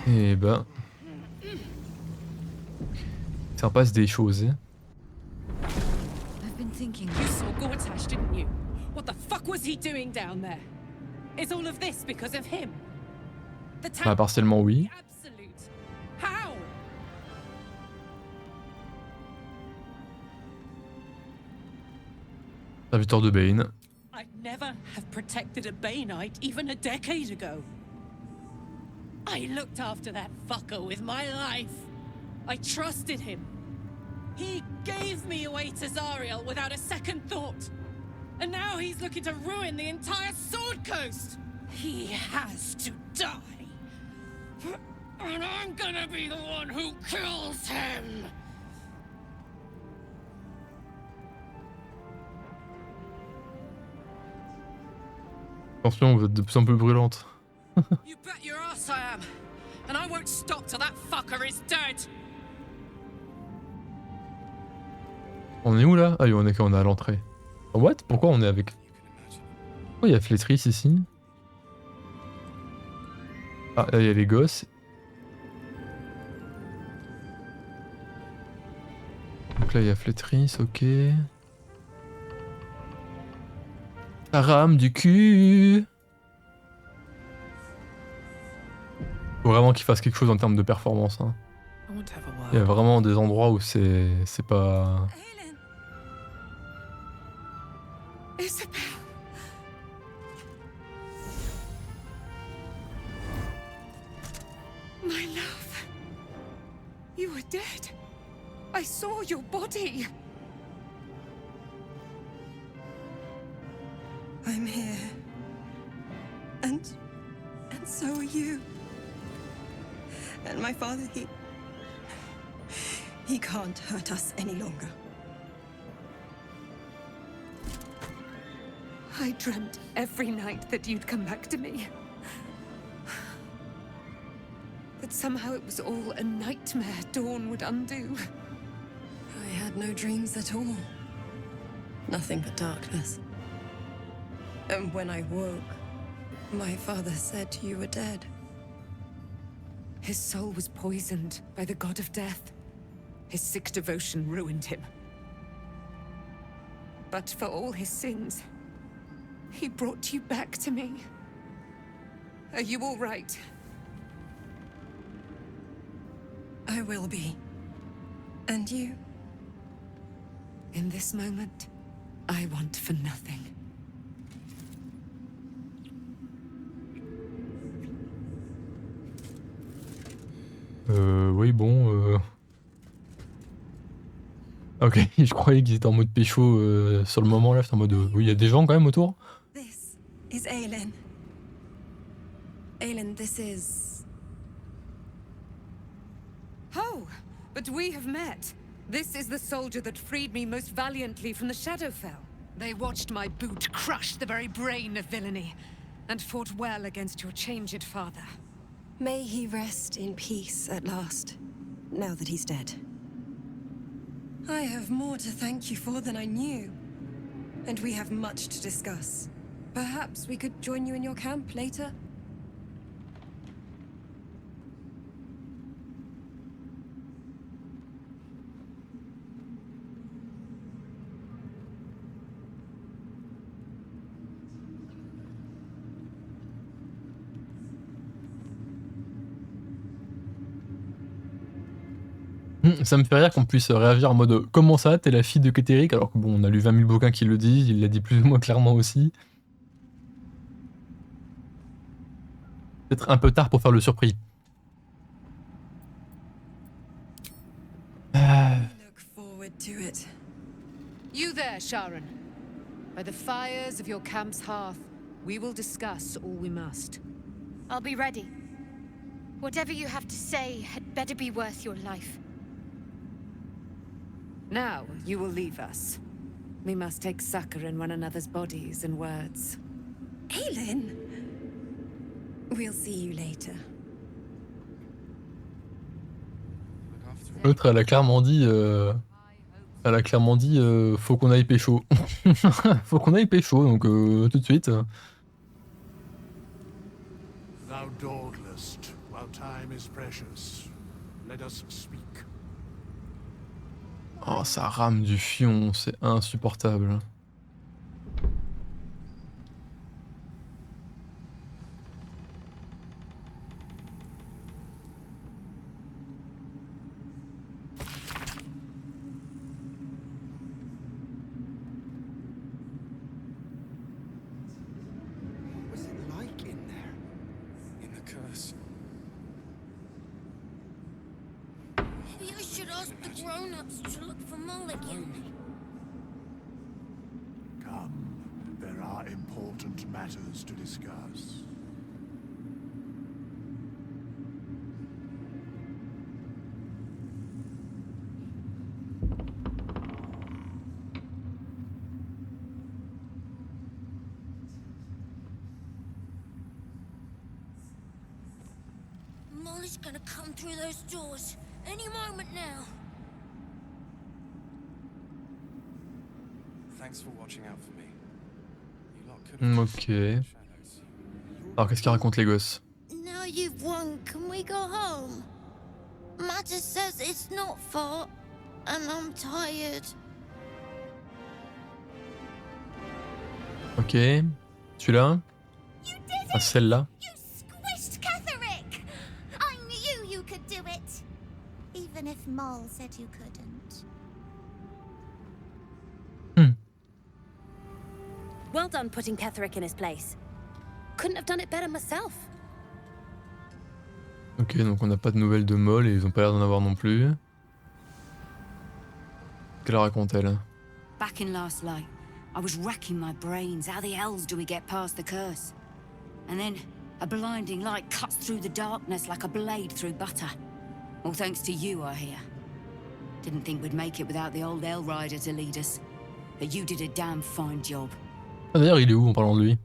Et ben. Ça passe des choses, hein. I've been thinking. You saw Gortash, didn't you? What the fuck was he doing down there? Is all of this because of him? Bah, partiellement oui. Absolute. How? Serviteur de Bane. I'd never have protected a Baneite even a decade ago. I looked after that fucker with my life. I trusted him. He gave me away to Zariel without a second thought. And now he's looking to ruin the entire Sword Coast. He has to die. And I'm gonna be the one who kills him. Attention, vous êtes de plus en plus brûlante. You bet your ass I am. And I won't stop till that fucker is dead. On est où là? Ah oui, on est à l'entrée. What? Pourquoi on est avec... Oh, il y a Flétrice ici. Ah, là il y a les gosses. Donc là il y a Flétrice, ok. Ça rame du cul. Faut vraiment qu'il fasse quelque chose en termes de performance. Hein. Il y a vraiment des endroits où c'est pas... Isabel. My love. You were dead. I saw your body. I'm here. And so are you. And my father, he can't hurt us any longer. I dreamt every night that you'd come back to me. that somehow it was all a nightmare Dawn would undo. I had no dreams at all. Nothing but darkness. And when I woke, my father said you were dead. His soul was poisoned by the god of death. His sick devotion ruined him. But for all his sins, he brought you back to me. Are you all right? I will be. And you? In this moment, I want for nothing. Oui, bon. Ok, je croyais qu'ils étaient en mode pécho sur le moment là. J'étais en mode. Oui, il y a des gens quand même autour. This is Aelin. Aelin, this is... Oh, but we have met. This is the soldier that freed me most valiantly from the Shadowfell. They watched my boot crush the very brain of villainy, and fought well against your changed father. May he rest in peace at last, now that he's dead. I have more to thank you for than I knew. And we have much to discuss. Perhaps we could join you in your camp later? Ça me fait rire qu'on puisse réagir en mode comment ça, t'es la fille de Keterik, alors que bon, on a lu 20 000 bouquins qui le disent, il l'a dit plus ou moins clairement aussi. Peut-être un peu tard pour faire le surpris. Look forward to it. You there, Sharon. By the fires of your camp's hearth, we will discuss all we must. I'll be ready. Whatever you have to say had better be worth your life. Now, you will leave us. We must take succor in one another's bodies and words. Aelin! We'll see you later. L'autre, elle a clairement dit... faut qu'on aille pécho. Faut qu'on aille pécho, donc tout de suite. Thou dawdlest, while time is precious. Let us speak. Oh, ça rame du fion, c'est insupportable. What's it like in there? In the curse? You should ask the grown-ups to look for Mulligan. Come, there are important matters to discuss. Molly's gonna come through those doors any moment now. Thanks for watching out for me. You lot could have Ok. Alors qu'est-ce qu'ils racontent les gosses? Now you've won, can we go home? Matter says it's not far, and I'm tired. Ok. Celui-là? Ah, celle-là? Squished Ketherick! I knew you could do it! Even if Moll said you couldn't. Well done putting Ketherick in his place. Couldn't have done it better myself. Ok, donc on n'a pas de nouvelles de Moll et ils ont pas l'air d'en avoir non plus. Qu'elle raconte-elle? Back in last light, I was racking my brains. How the hells do we get past the curse? And then a blinding light cuts through the darkness like a blade through butter. All thanks to you, I hear. Didn't think we'd make it without the old Hell Rider to lead us. But you did a damn fine job. Ah, d'ailleurs, il est où en parlant de lui?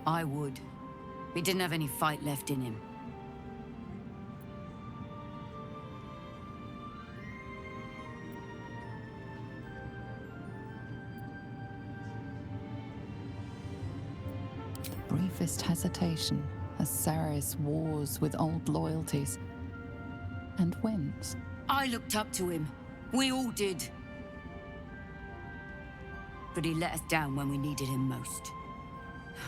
I would. He didn't have any fight left in him. Briefest hesitation as Ceres wars with old loyalties and wins. I looked up to him. We all did. But he let us down when we needed him most.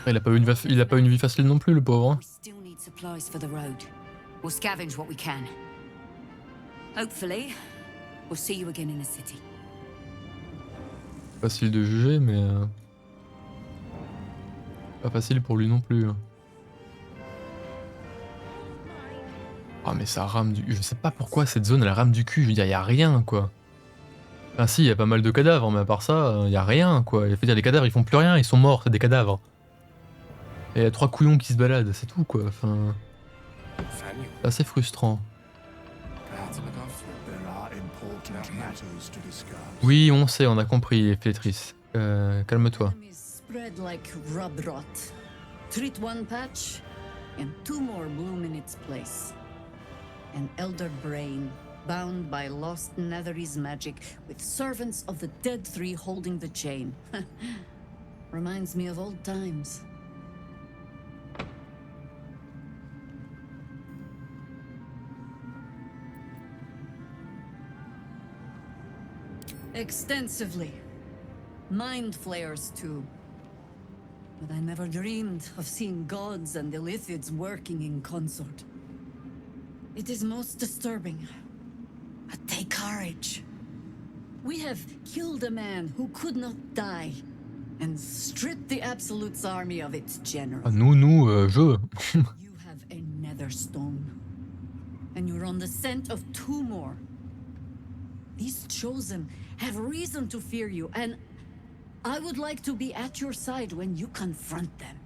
Il a pas eu une vie facile non plus, le pauvre. We still need supplies for the road. We'll scavenge what we can. Hopefully, we'll see you again in the city. Facile de juger, mais pas facile pour lui non plus. Ah mais ça rame du... Je sais pas pourquoi cette zone elle rame du cul, je veux dire y a rien quoi. Enfin si, y a pas mal de cadavres, mais à part ça, y a rien quoi. Je veux dire les cadavres ils font plus rien, ils sont morts, c'est des cadavres. Et y a 3 couillons qui se baladent, c'est tout quoi, enfin... C'est assez frustrant. Oui, on sait, on a compris, Flétris. Calme-toi. Spread like rub rot. Treat one patch, and 2 more bloom in its place. An elder brain, bound by lost Netherese magic, with servants of the dead 3 holding the chain. Reminds me of old times. Extensively. Mind flayers too. But I never dreamed of seeing gods and Illithids working in consort. It is most disturbing. But take courage. We have killed a man who could not die, and stripped the Absolute's army of its general. Ah, je. You have a Netherstone, and you're on the scent of 2 more. These Chosen have reason to fear you, and I would like to be at your side when you confront them.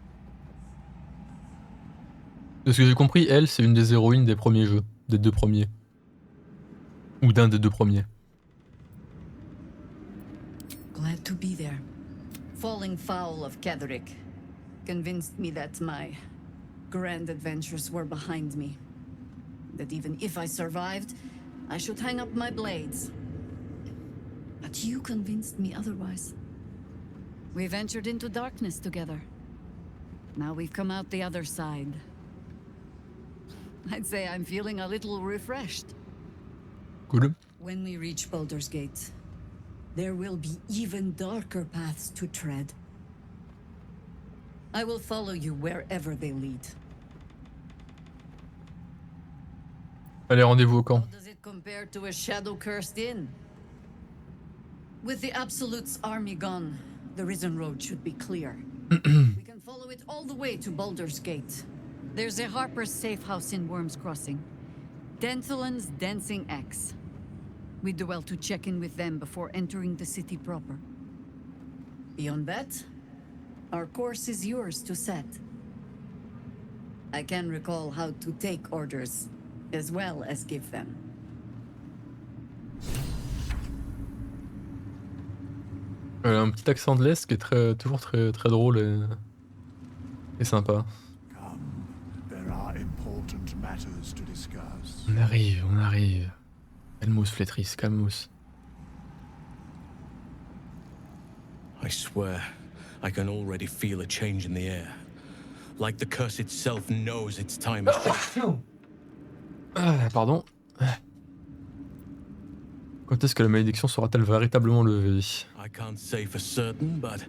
De ce que j'ai compris, elle, c'est une des héroïnes des premiers jeux, des 2 premiers. Ou d'un des 2 premiers. Glad to be there. Falling foul of Ketheric convinced me that my grand adventures were behind me. That even if I survived, I should hang up my blades. But you convinced me otherwise. We ventured into darkness together. Now we've come out the other side. I'd say I'm feeling a little refreshed. Cool. When we reach Baldur's Gate, there will be even darker paths to tread. I will follow you wherever they lead. Allez, rendez-vous au camp. How does it compare to a shadow-cursed inn? With the Absolute's army gone, the Risen Road should be clear. We can follow it all the way to Baldur's Gate. There's a Harper's safe house in Worm's Crossing. Denthalen's Dancing Axe. We do well to check in with them before entering the city proper. Beyond that, our course is yours to set. I can recall how to take orders, as well as give them. Un petit accent de l'Est qui est toujours très drôle et sympa. On arrive. Calmos, Flétris, calmos. I swear, I can already feel a change in the air. Like the curse itself knows its time is Pardon. Quand est-ce que la malédiction sera-t-elle véritablement levée? I can't say for certain, but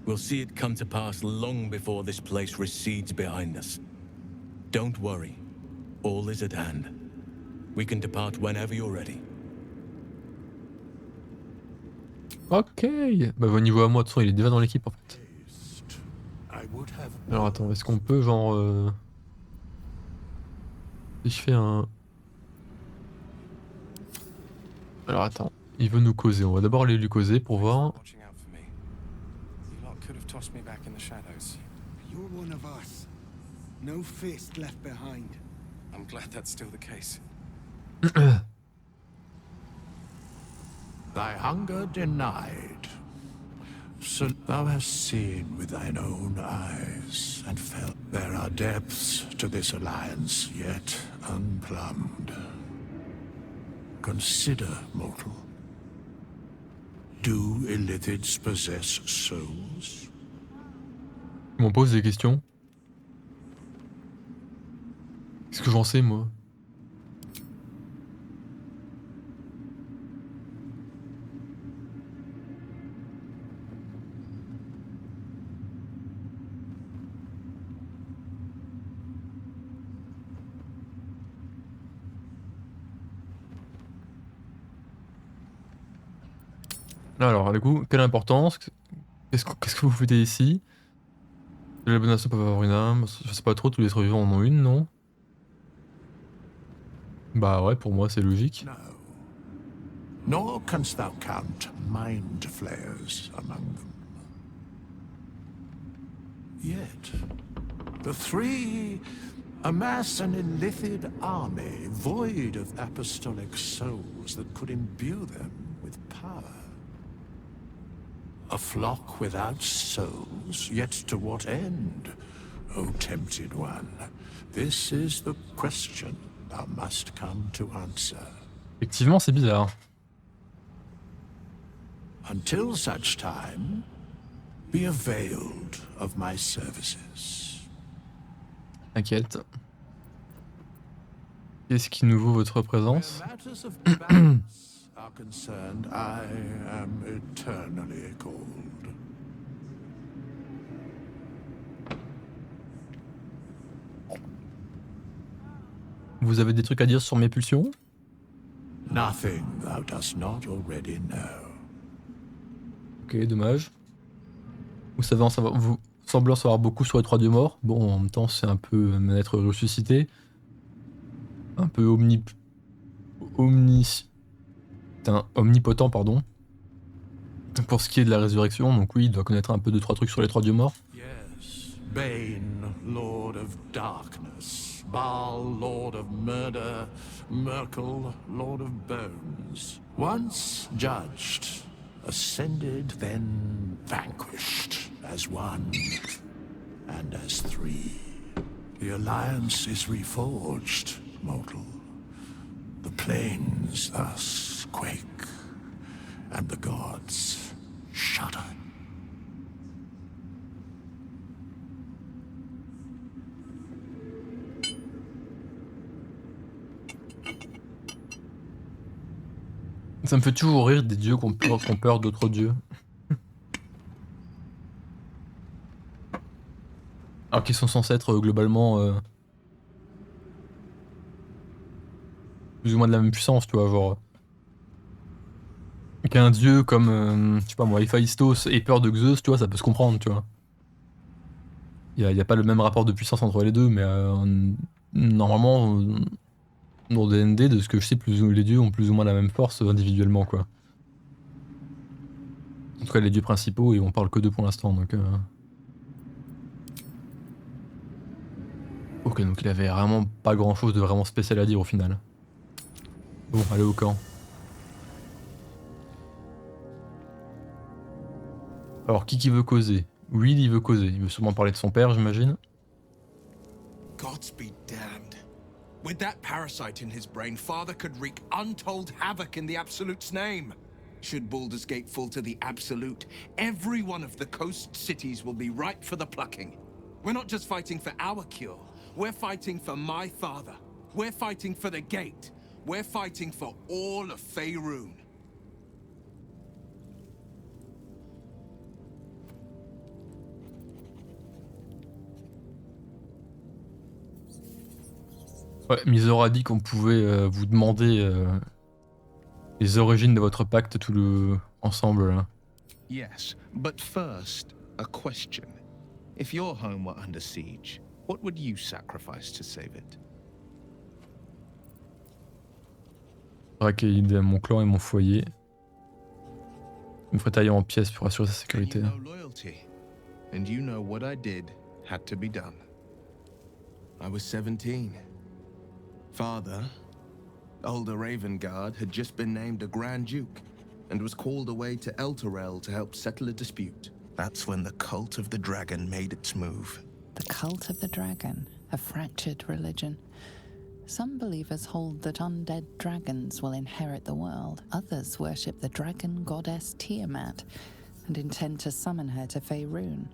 we'll see it come to pass long before this place recedes behind us. Don't worry. All is at hand. We can depart whenever you're ready. Ok. Bah au niveau à moi, de toute façon, il est déjà dans l'équipe en fait. Alors attends, est-ce qu'on peut genre... Si je fais un... Alors attends, il veut nous causer. On va d'abord aller lui causer pour voir. You're one of us. No fist left behind. I'm glad that's still the case. Thy hunger denied. So thou hast seen with thine own eyes, and felt there are are depths to this alliance yet unplumbed. Consider, mortal. Do Illithids possess souls? On m'en pose des questions. Qu'est-ce que j'en sais, moi? Alors, du coup, quelle importance? Qu'est-ce que vous faites ici? Les bonassos peuvent avoir une âme, je sais pas trop, tous les êtres vivants en ont une, non? Bah ouais, pour moi c'est logique. Nor canst thou count mind flayers among them. Yet, the three amass an Illithid army void of apostolic souls that could imbue them with power. A flock without souls, yet to what end, O tempted one? This is the question thou must come to answer. Effectivement, c'est bizarre. Until such time, be availed of my services. T'inquiète. Qu'est-ce qui nous vaut votre présence? Are concerned, I am eternally cold. Vous avez des trucs à dire sur mes pulsions? Nothing thou dost not already know. Ok, dommage. Vous savez vous semblez en savoir beaucoup sur les 3 dieux morts. Bon, en même temps, c'est un peu un être ressuscité. Un peu omnipotent, pardon. Pour ce qui est de la résurrection, donc oui, il doit connaître un peu 2-3 trucs sur les 3 dieux morts. Yes, Bane, Lord of Darkness, Baal, Lord of Murder, Merkel, Lord of Bones. Once judged, ascended, then vanquished, as one, and as three. The alliance is reforged, mortal. The plains thus quake, and the gods shudder. Ça me fait toujours rire des dieux qui ont peur d'autres dieux. Alors qu'ils sont censés être globalement plus ou moins de la même puissance, tu vois, genre qu'un dieu comme, je sais pas moi, Héphaïstos ait peur de Zeus, tu vois, ça peut se comprendre, tu vois. Il y a pas le même rapport de puissance entre les deux, mais normalement, dans D&D, de ce que je sais, les dieux ont plus ou moins la même force individuellement, quoi. En tout cas, les dieux principaux, et on parle que d'eux pour l'instant, donc... Ok, donc il avait vraiment pas grand chose de vraiment spécial à dire au final. Bon, allez au camp. Alors, qui veut causer? Will, il veut causer. Il veut sûrement parler de son père, j'imagine. Gods be damned. With that parasite in his brain, Father could wreak untold havoc in the Absolute's name. Should Baldur's Gate fall to the Absolute, every one of the coast cities will be ripe for the plucking. We're not just fighting for our cure. We're fighting for my father. We're fighting for the gate. We're fighting for all of Faerun. Ouais, Misor a dit qu'on pouvait vous demander les origines de votre pacte ensemble. Là. Yes, but first, a question. If your home were under siege, what would you sacrifice to save it? Faudrait qu'il aide mon clan et mon foyer. Il me ferait tailler en pièces pour assurer sa sécurité. You know loyalty, and you know what I did had to be done. I was 17. Father, older Ravengard, had just been named a Grand Duke and was called away to Elturel to help settle a dispute. That's when the cult of the dragon made its move. The cult of the dragon, a fractured religion. Some believers hold that undead dragons will inherit the world. Others worship the dragon goddess Tiamat and intend to summon her to Faerun.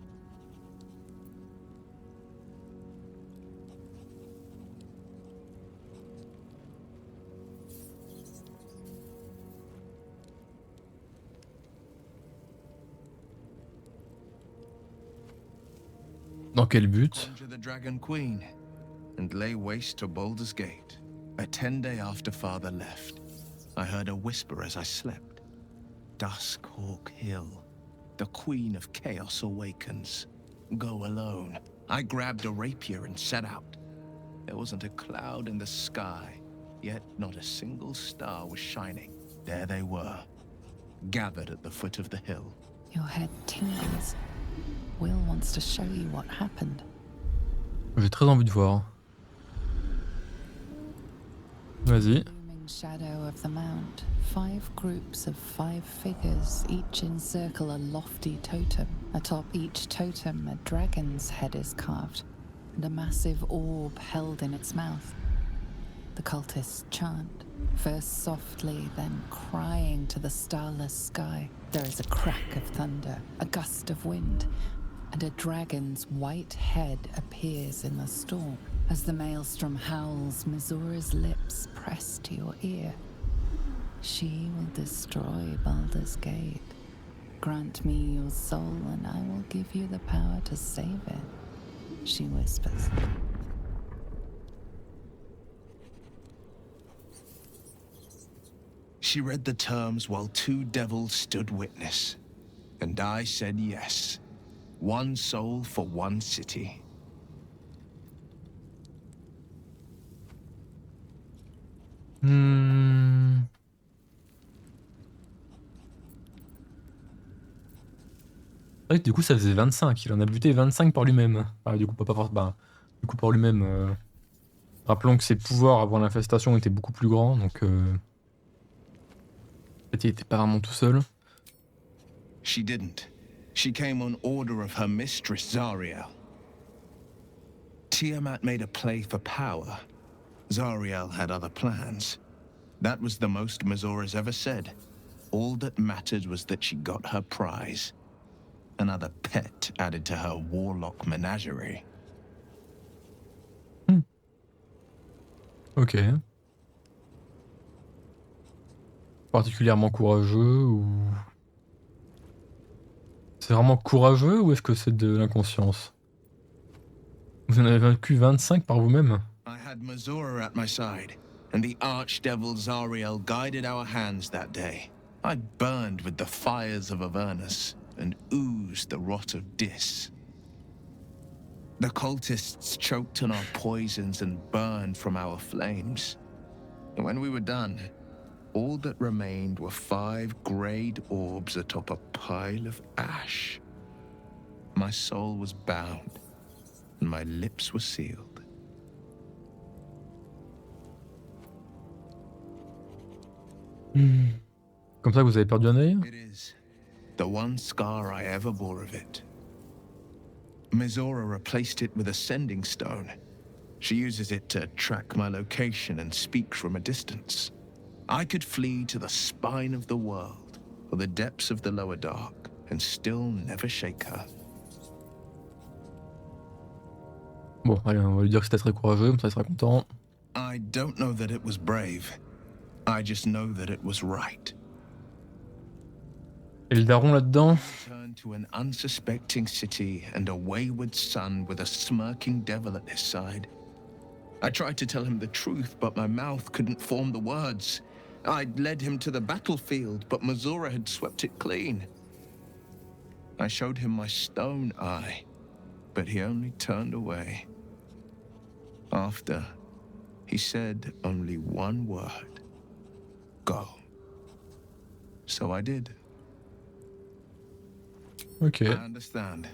Dans quel but? Conjure the Dragon Queen and lay waste to Baldur's Gate. A 10-day after Father left, I heard a whisper as I slept. Duskhawk Hill. The Queen of Chaos awakens. Go alone. I grabbed a rapier and set out. There wasn't a cloud in the sky, yet not a single star was shining. There they were, gathered at the foot of the hill. Your head tingles. Will wants to show you what happened. J'ai très envie de voir. Vas-y. Looming shadow of the mount. 5 groups of 5 figures, each encircle a lofty totem. Atop each totem, a dragon's head is carved, and a massive orb held in its mouth. The cultists chant, first softly, then crying to the starless sky. There is a crack of thunder, a gust of wind, and a dragon's white head appears in the storm. As the maelstrom howls, Mizora's lips press to your ear. She will destroy Baldur's Gate. Grant me your soul and I will give you the power to save it, she whispers. She read the terms while 2 devils stood witness. And I said yes. 1 soul for 1 city. Ouais, du coup ça faisait 25, il en a buté 25 par lui-même. Ah, du coup pas forcément. Bah, du coup par lui-même. Rappelons que ses pouvoirs avant l'infestation étaient beaucoup plus grands, donc en fait il était pas vraiment tout seul. She didn't. She came on order of her mistress, Zariel. Tiamat made a play for power. Zariel had other plans. That was the most Mizora's ever said. All that mattered was that she got her prize. Another pet added to her warlock menagerie. Ok. Particulièrement courageux ou... C'est vraiment courageux ou est-ce que c'est de l'inconscience? Vous en avez vaincu 25 par vous-même? I had Mizora at my side, and the archdevil Zariel guided our hands that day. I burned with the fires of Avernus, and oozed the rot of Dis. The cultists choked on our poisons and burned from our flames. And when we were done, all that remained were 5 greyed orbs atop a pile of ash. My soul was bound, and my lips were sealed. Comme ça que vous avez perdu un œil? It is the one scar I ever bore of it. Mizora replaced it with a sending stone. She uses it to track my location and speak from a distance. I could flee to the spine of the world, or the depths of the lower dark, and still never shake her. Bon, allez, on va lui dire que c'était très courageux, comme ça il sera content. I don't know that it was brave. I just know that it was right. Et le daron là-dedans? Turned to an unsuspecting city and a wayward son with a smirking devil at his side. I tried to tell him the truth, but my mouth couldn't form the words. I'd led him to the battlefield, but Mizora had swept it clean. I showed him my stone eye, but he only turned away. After, he said only one word. Go. So I did. Ok. I understand.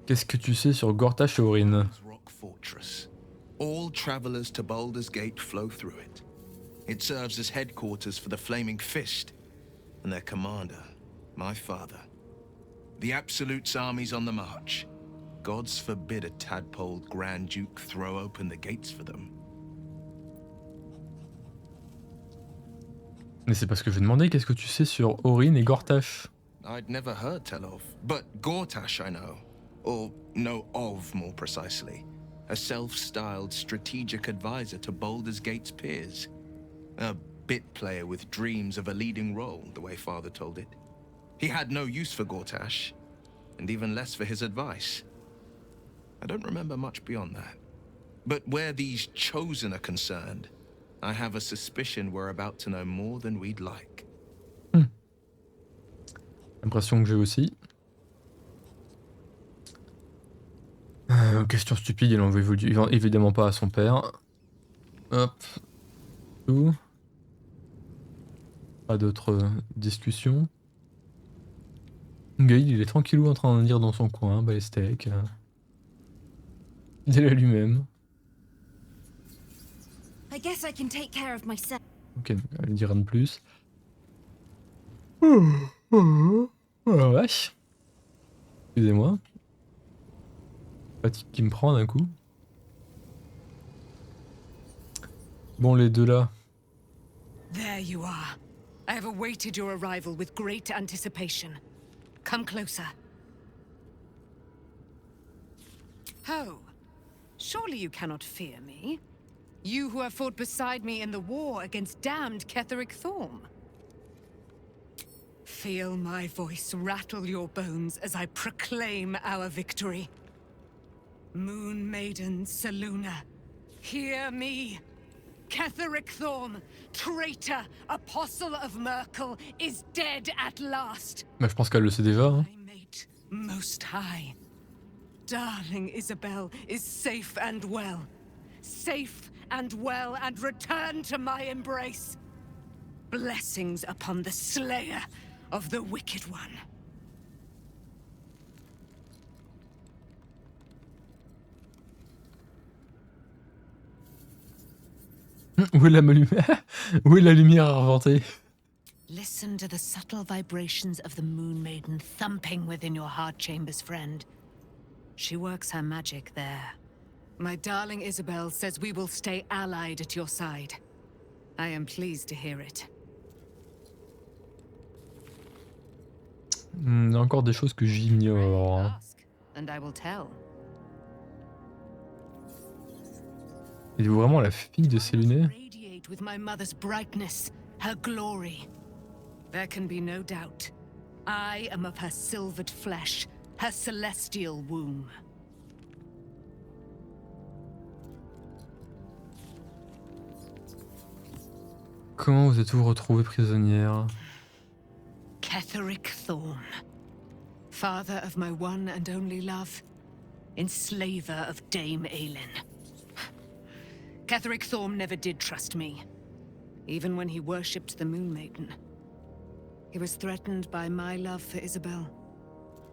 Qu'est-ce que tu sais sur Gortash et Orin? Rock fortress. All travelers to Baldur's Gate flow through it. It serves as headquarters for the Flaming Fist, and their commander, my father. The Absolute's army's on the march. Gods forbid a tadpole Grand Duke throw open the gates for them. Mais c'est parce que je vais demander qu'est-ce que tu sais sur Orin et Gortash. I'd never heard tell of, but Gortash I know. Or know of, more precisely. A self-styled strategic advisor to Baldur's Gate's peers. A bit player with dreams of a leading role, the way Father told it. He had no use for Gortash, and even less for his advice. I don't remember much beyond that. But where these Chosen are concerned, I have a suspicion we're about to know more than we'd like. L'impression que j'ai aussi. Question stupide, il en veut évidemment pas à son père. Hop. Tout. Pas d'autres discussions. Gaël, il est tranquillou en train de lire dans son coin, bah les steaks. Il est là lui-même. I guess I can take care of myself. Ok, elle dit rien de plus. Oh la vache. Excusez-moi. Fatigue qui me prend d'un coup. Bon, les deux là. There you are. I have awaited your arrival with great anticipation. Come closer. Ho! Surely you cannot fear me. You who have fought beside me in the war against damned Ketheric Thorm. Feel my voice rattle your bones as I proclaim our victory. Moon Maiden Selûne, hear me. Ketheric Thorm, traitor, apostle of Myrkul, is dead at last. Bah, je pense qu'elle le sait déjà. Hein. Most High. Darling Isabel is safe and well. Safe and well and return to my embrace. Blessings upon the slayer of the Wicked One. Où est la lumière? Où est la lumière inventée? Listen to the subtle vibrations of the Moon Maiden thumping within your heart chambers, friend. She works her magic there. My darling Isabel says we will stay allied at your side. I am pleased to hear it. Il y a encore des choses que j'ignore. And I will tell. Êtes-vous vraiment la fille de Selûne? Radiate with my mother's brightness, her glory. There can be no doubt. I am of her silvered flesh, her celestial womb. Comment vous êtes-vous retrouvée prisonnière? Ketheric Thorm, father of my one and only love, enslaver of Dame Aelin. Ketheric Thorm never did trust me, even when he worshipped the Moon Maiden. He was threatened by my love for Isabel,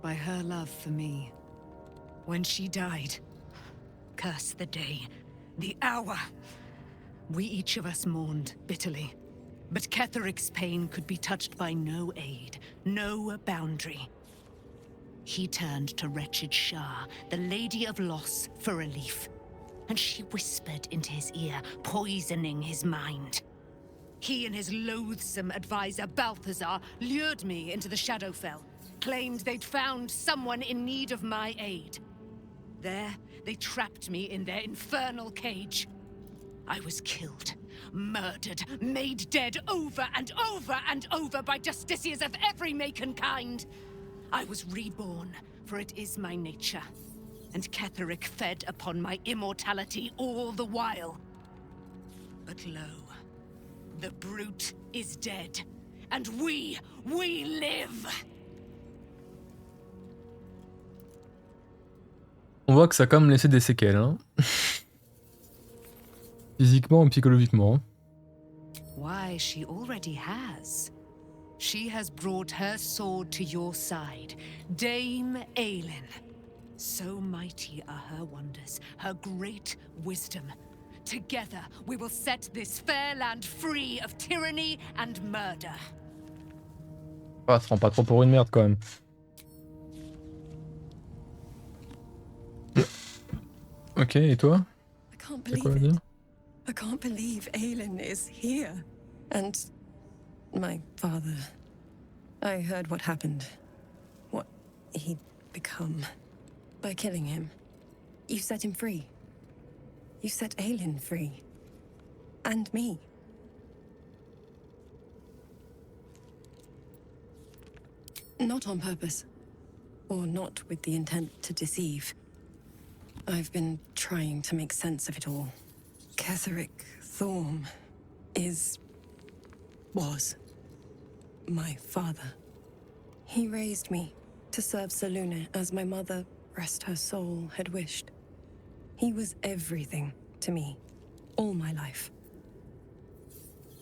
by her love for me. When she died, curse the day, the hour. We each of us mourned bitterly. But Ketheric's pain could be touched by no aid, no boundary. He turned to wretched Shah, the Lady of Loss, for relief. And she whispered into his ear, poisoning his mind. He and his loathsome advisor, Balthazar, lured me into the Shadowfell, claimed they'd found someone in need of my aid. There, they trapped me in their infernal cage. I was killed, murdered, made dead over and over and over by justiciars of every make and kind. I was reborn, for it is my nature. And Ketheric fed upon my immortality all the while. But lo, the brute is dead, and we live! On voit que ça a quand même laissé des séquelles, hein. Physiquement et psychologiquement. Why, she already has. She has brought her sword to your side, Dame Aelin. So mighty are her wonders, her great wisdom. Together, we will set this fair land free of tyranny and murder. Ah, ça rend pas trop pour une merde quand même. Ok, et toi? I can't C'est quoi à believe dire? it. I can't believe Aelin is here. And my father. I heard what happened. What he'd become. By killing him. You set him free. You set Aelin free. And me. Not on purpose. Or not with the intent to deceive. I've been trying to make sense of it all. Ketheric Thorm was my father. He raised me to serve Selûne as my mother, rest her soul, had wished. He was everything to me, all my life.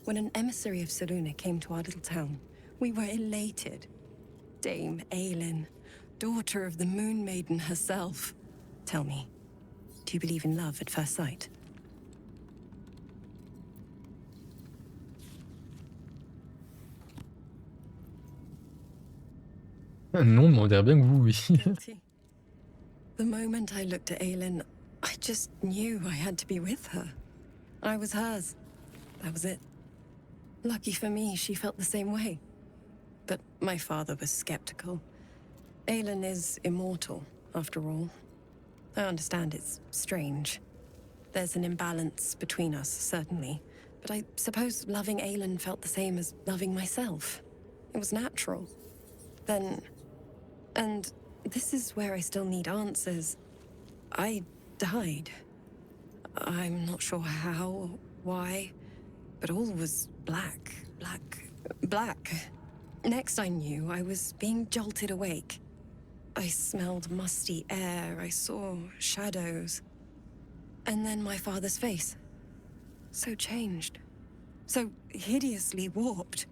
When an emissary of Selûne came to our little town, we were elated. Dame Aelin, daughter of the Moon Maiden herself. Tell me, do you believe in love at first sight? Non, mais on dirait bien que vous, oui. Guilty. The moment I looked at Aelin, I just knew I had to be with her. I was hers. That was it. Lucky for me, she felt the same way. But my father was skeptical. Aelin is immortal, after all. I understand it's strange. There's an imbalance between us, certainly. But I suppose loving Aelin felt the same as loving myself. It was natural. Then... And this is where I still need answers. I died. I'm not sure how, why, but all was black. Next I knew, I was being jolted awake. I smelled musty air, I saw shadows. And then my father's face. So changed. So hideously warped.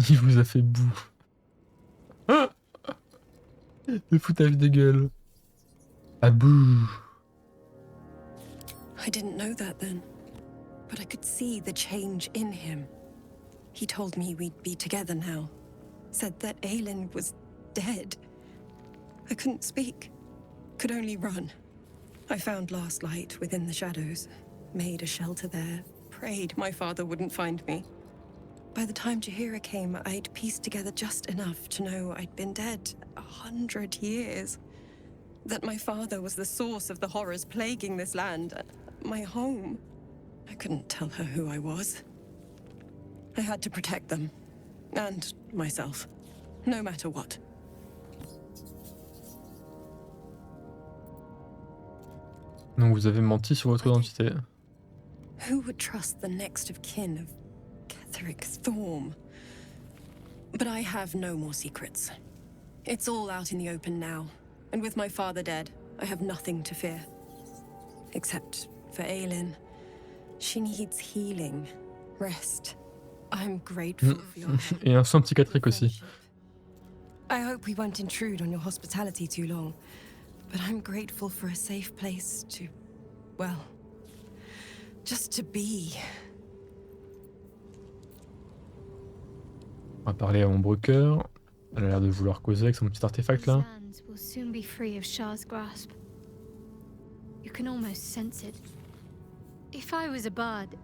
Il vous a fait boue. Le foutage de gueule. À bout. I didn't know that then, but I could see the change in him. He told me we'd be together now. Said that Aelin was dead. I couldn't speak. Could only run. I found Last Light within the shadows. Made a shelter there. Prayed my father wouldn't find me. By the time Jaheira came, I'd pieced together just enough to know I'd been dead 100 years. That my father was the source of the horrors plaguing this land. My home. I couldn't tell her who I was. I had to protect them. And myself. No matter what. Donc vous avez menti sur votre identité. Who would trust the next of kin of Ketheric Thorm? But I have no more secrets. It's all out in the open now. And with my father dead, I have nothing to fear. Except for Aelin. She needs healing. Rest. I'm grateful for your help. Et un soin psychiatrique aussi. I hope we won't intrude on your hospitality too long. But I'm grateful for a safe place to... well... just to be. On va parler à Ombrecoeur. Elle a l'air de vouloir causer avec son petit artefact là. Hands will soon be free of Shah's grasp. You can almost sense it. If I was a bard,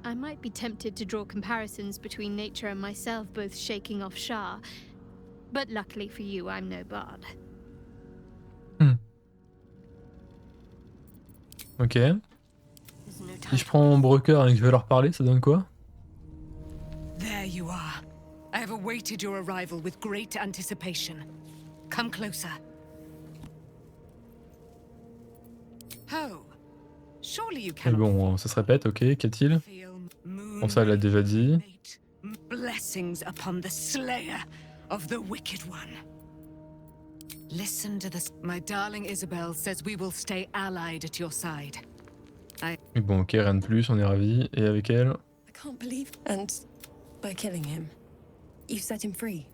I might be tempted to draw comparisons between nature and myself both shaking off Shah. But luckily for you, I'm no bard. Ok. Si je prends Ombrecoeur et que je vais leur parler, ça donne quoi? There you are. I have awaited your arrival with great anticipation. Come closer. Oh, surely you Et can. bon, ça se répète, ok, qu'est-il? Bon, ça, elle l'a déjà dit. Blessings upon the slayer of the wicked one. Listen to this. My darling Isabel says we will stay allied at your side. Et bon, ok, rien de plus, on est ravis. Et avec elle? I can't believe... And by killing him, you set him free.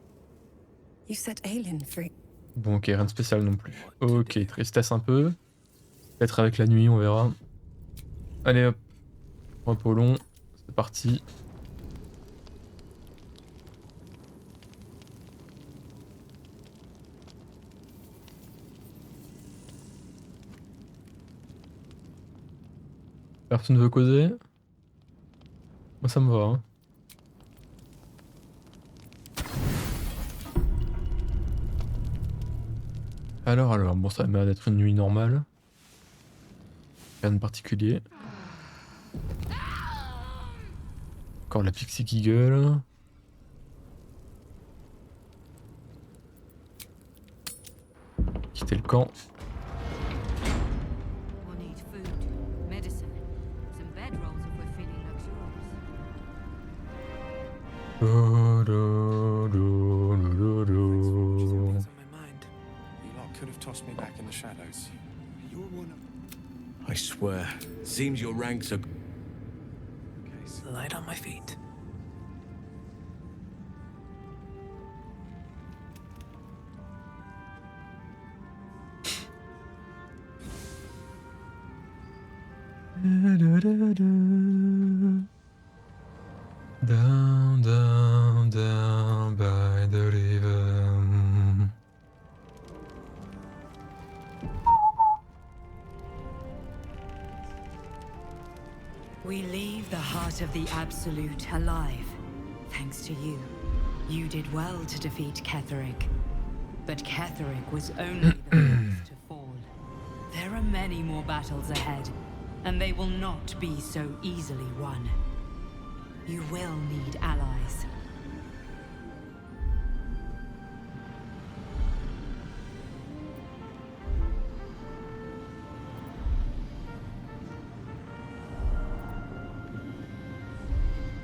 You set Aelin free. Bon, ok, rien de spécial non plus. Ok, tristesse un peu. Peut-être avec la nuit, on verra. Allez hop, repos long, c'est parti. Personne ne veut causer? Moi ça me va. Hein. Alors, bon ça m'a l'air d'être une nuit normale. Rien de particulier. Encore la pixie qui gueule. Quitter le camp. I swear, seems your ranks are... Light on my feet. Down, down, down by the river. We leave the heart of the Absolute alive, thanks to you. You did well to defeat Ketheric. But Ketheric was only the first to fall. There are many more battles ahead, and they will not be so easily won. You will need allies.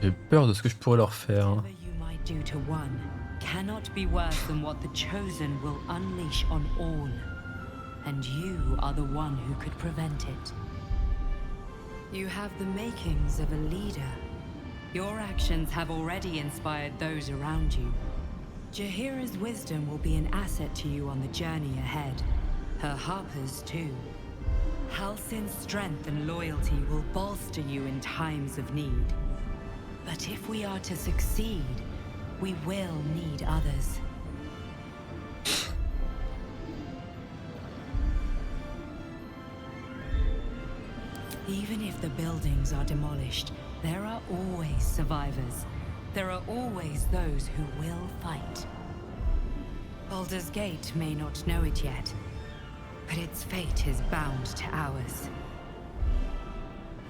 J'ai peur de ce que je pourrais leur faire. Hein. Whatever you might do to one cannot be worse than what the Chosen will unleash on all. And you are the one who could prevent it. You have the makings of a leader. Your actions have already inspired those around you. Jaheira's wisdom will be an asset to you on the journey ahead. Her Harper's too. Halsin's strength and loyalty will bolster you in times of need. But if we are to succeed, we will need others. Even if the buildings are demolished, there are always survivors. There are always those who will fight. Baldur's Gate may not know it yet, but its fate is bound to ours.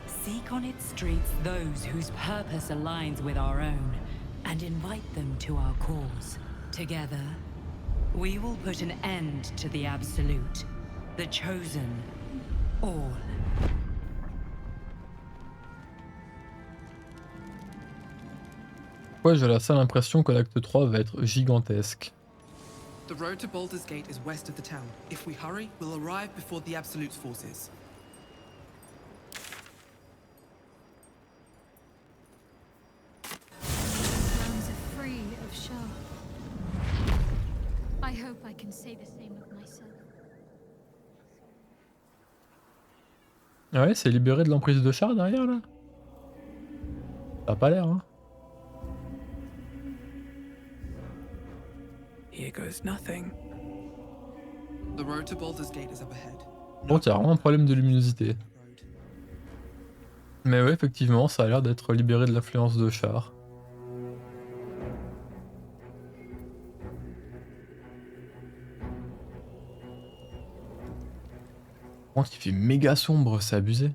Seek on its streets those whose purpose aligns with our own, and invite them to our cause. Together, we will put an end to the Absolute, the Chosen, all. Ouais, j'ai la seule impression que l'acte 3 va être gigantesque. The road to Baldur's Gate is west of the town. If we hurry, we'll arrive before the Absolute's forces. Lands are free of Shah. I hope I can say the same of myself. Ah ouais, c'est libéré de l'emprise de Shar derrière là? Ça a pas l'air, hein? Here goes nothing. The road to Baldur's Gate is up ahead. Bon, il y a vraiment un problème de luminosité. Mais ouais, effectivement, ça a l'air d'être libéré de l'influence de Shar. Par contre, il fait méga sombre, c'est abusé.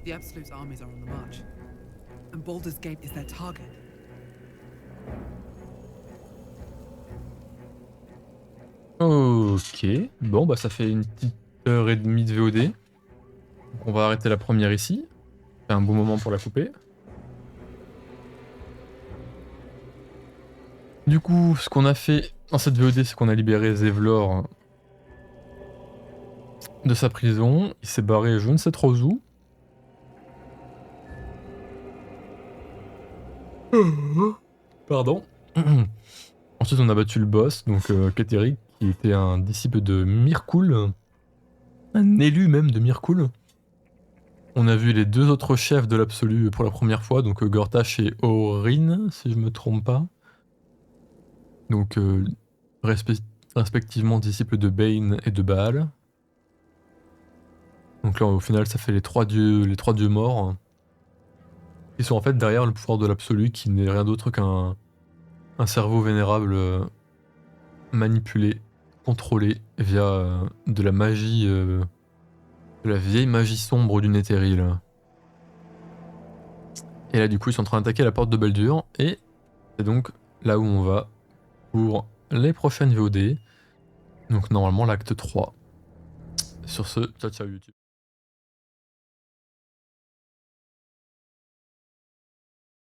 The Absolute's armies are on the march, and Baldur's Gate is their target. Ok, bon bah ça fait une petite heure et demie de VOD. Donc on va arrêter la première ici. C'est un bon moment pour la couper. Du coup, ce qu'on a fait dans cette VOD, c'est qu'on a libéré Zevlor de sa prison. Il s'est barré je ne sais trop où. Pardon. Ensuite, on a battu le boss, donc Keterik, qui était un disciple de Mirkul. Un élu même de Mirkul. On a vu les deux autres chefs de l'Absolu pour la première fois, donc Gortash et Orin, si je me trompe pas. Donc, respectivement disciples de Bane et de Baal. Donc là, au final, ça fait les trois dieux morts. Ils sont en fait derrière le pouvoir de l'Absolu, qui n'est rien d'autre qu'un cerveau vénérable manipulé, contrôlé via de la magie, de la vieille magie sombre du Netheril. Et là, du coup, ils sont en train d'attaquer la porte de Baldur, et c'est donc là où on va pour les prochaines VOD. Donc normalement l'acte 3. Sur ce, ciao ciao YouTube.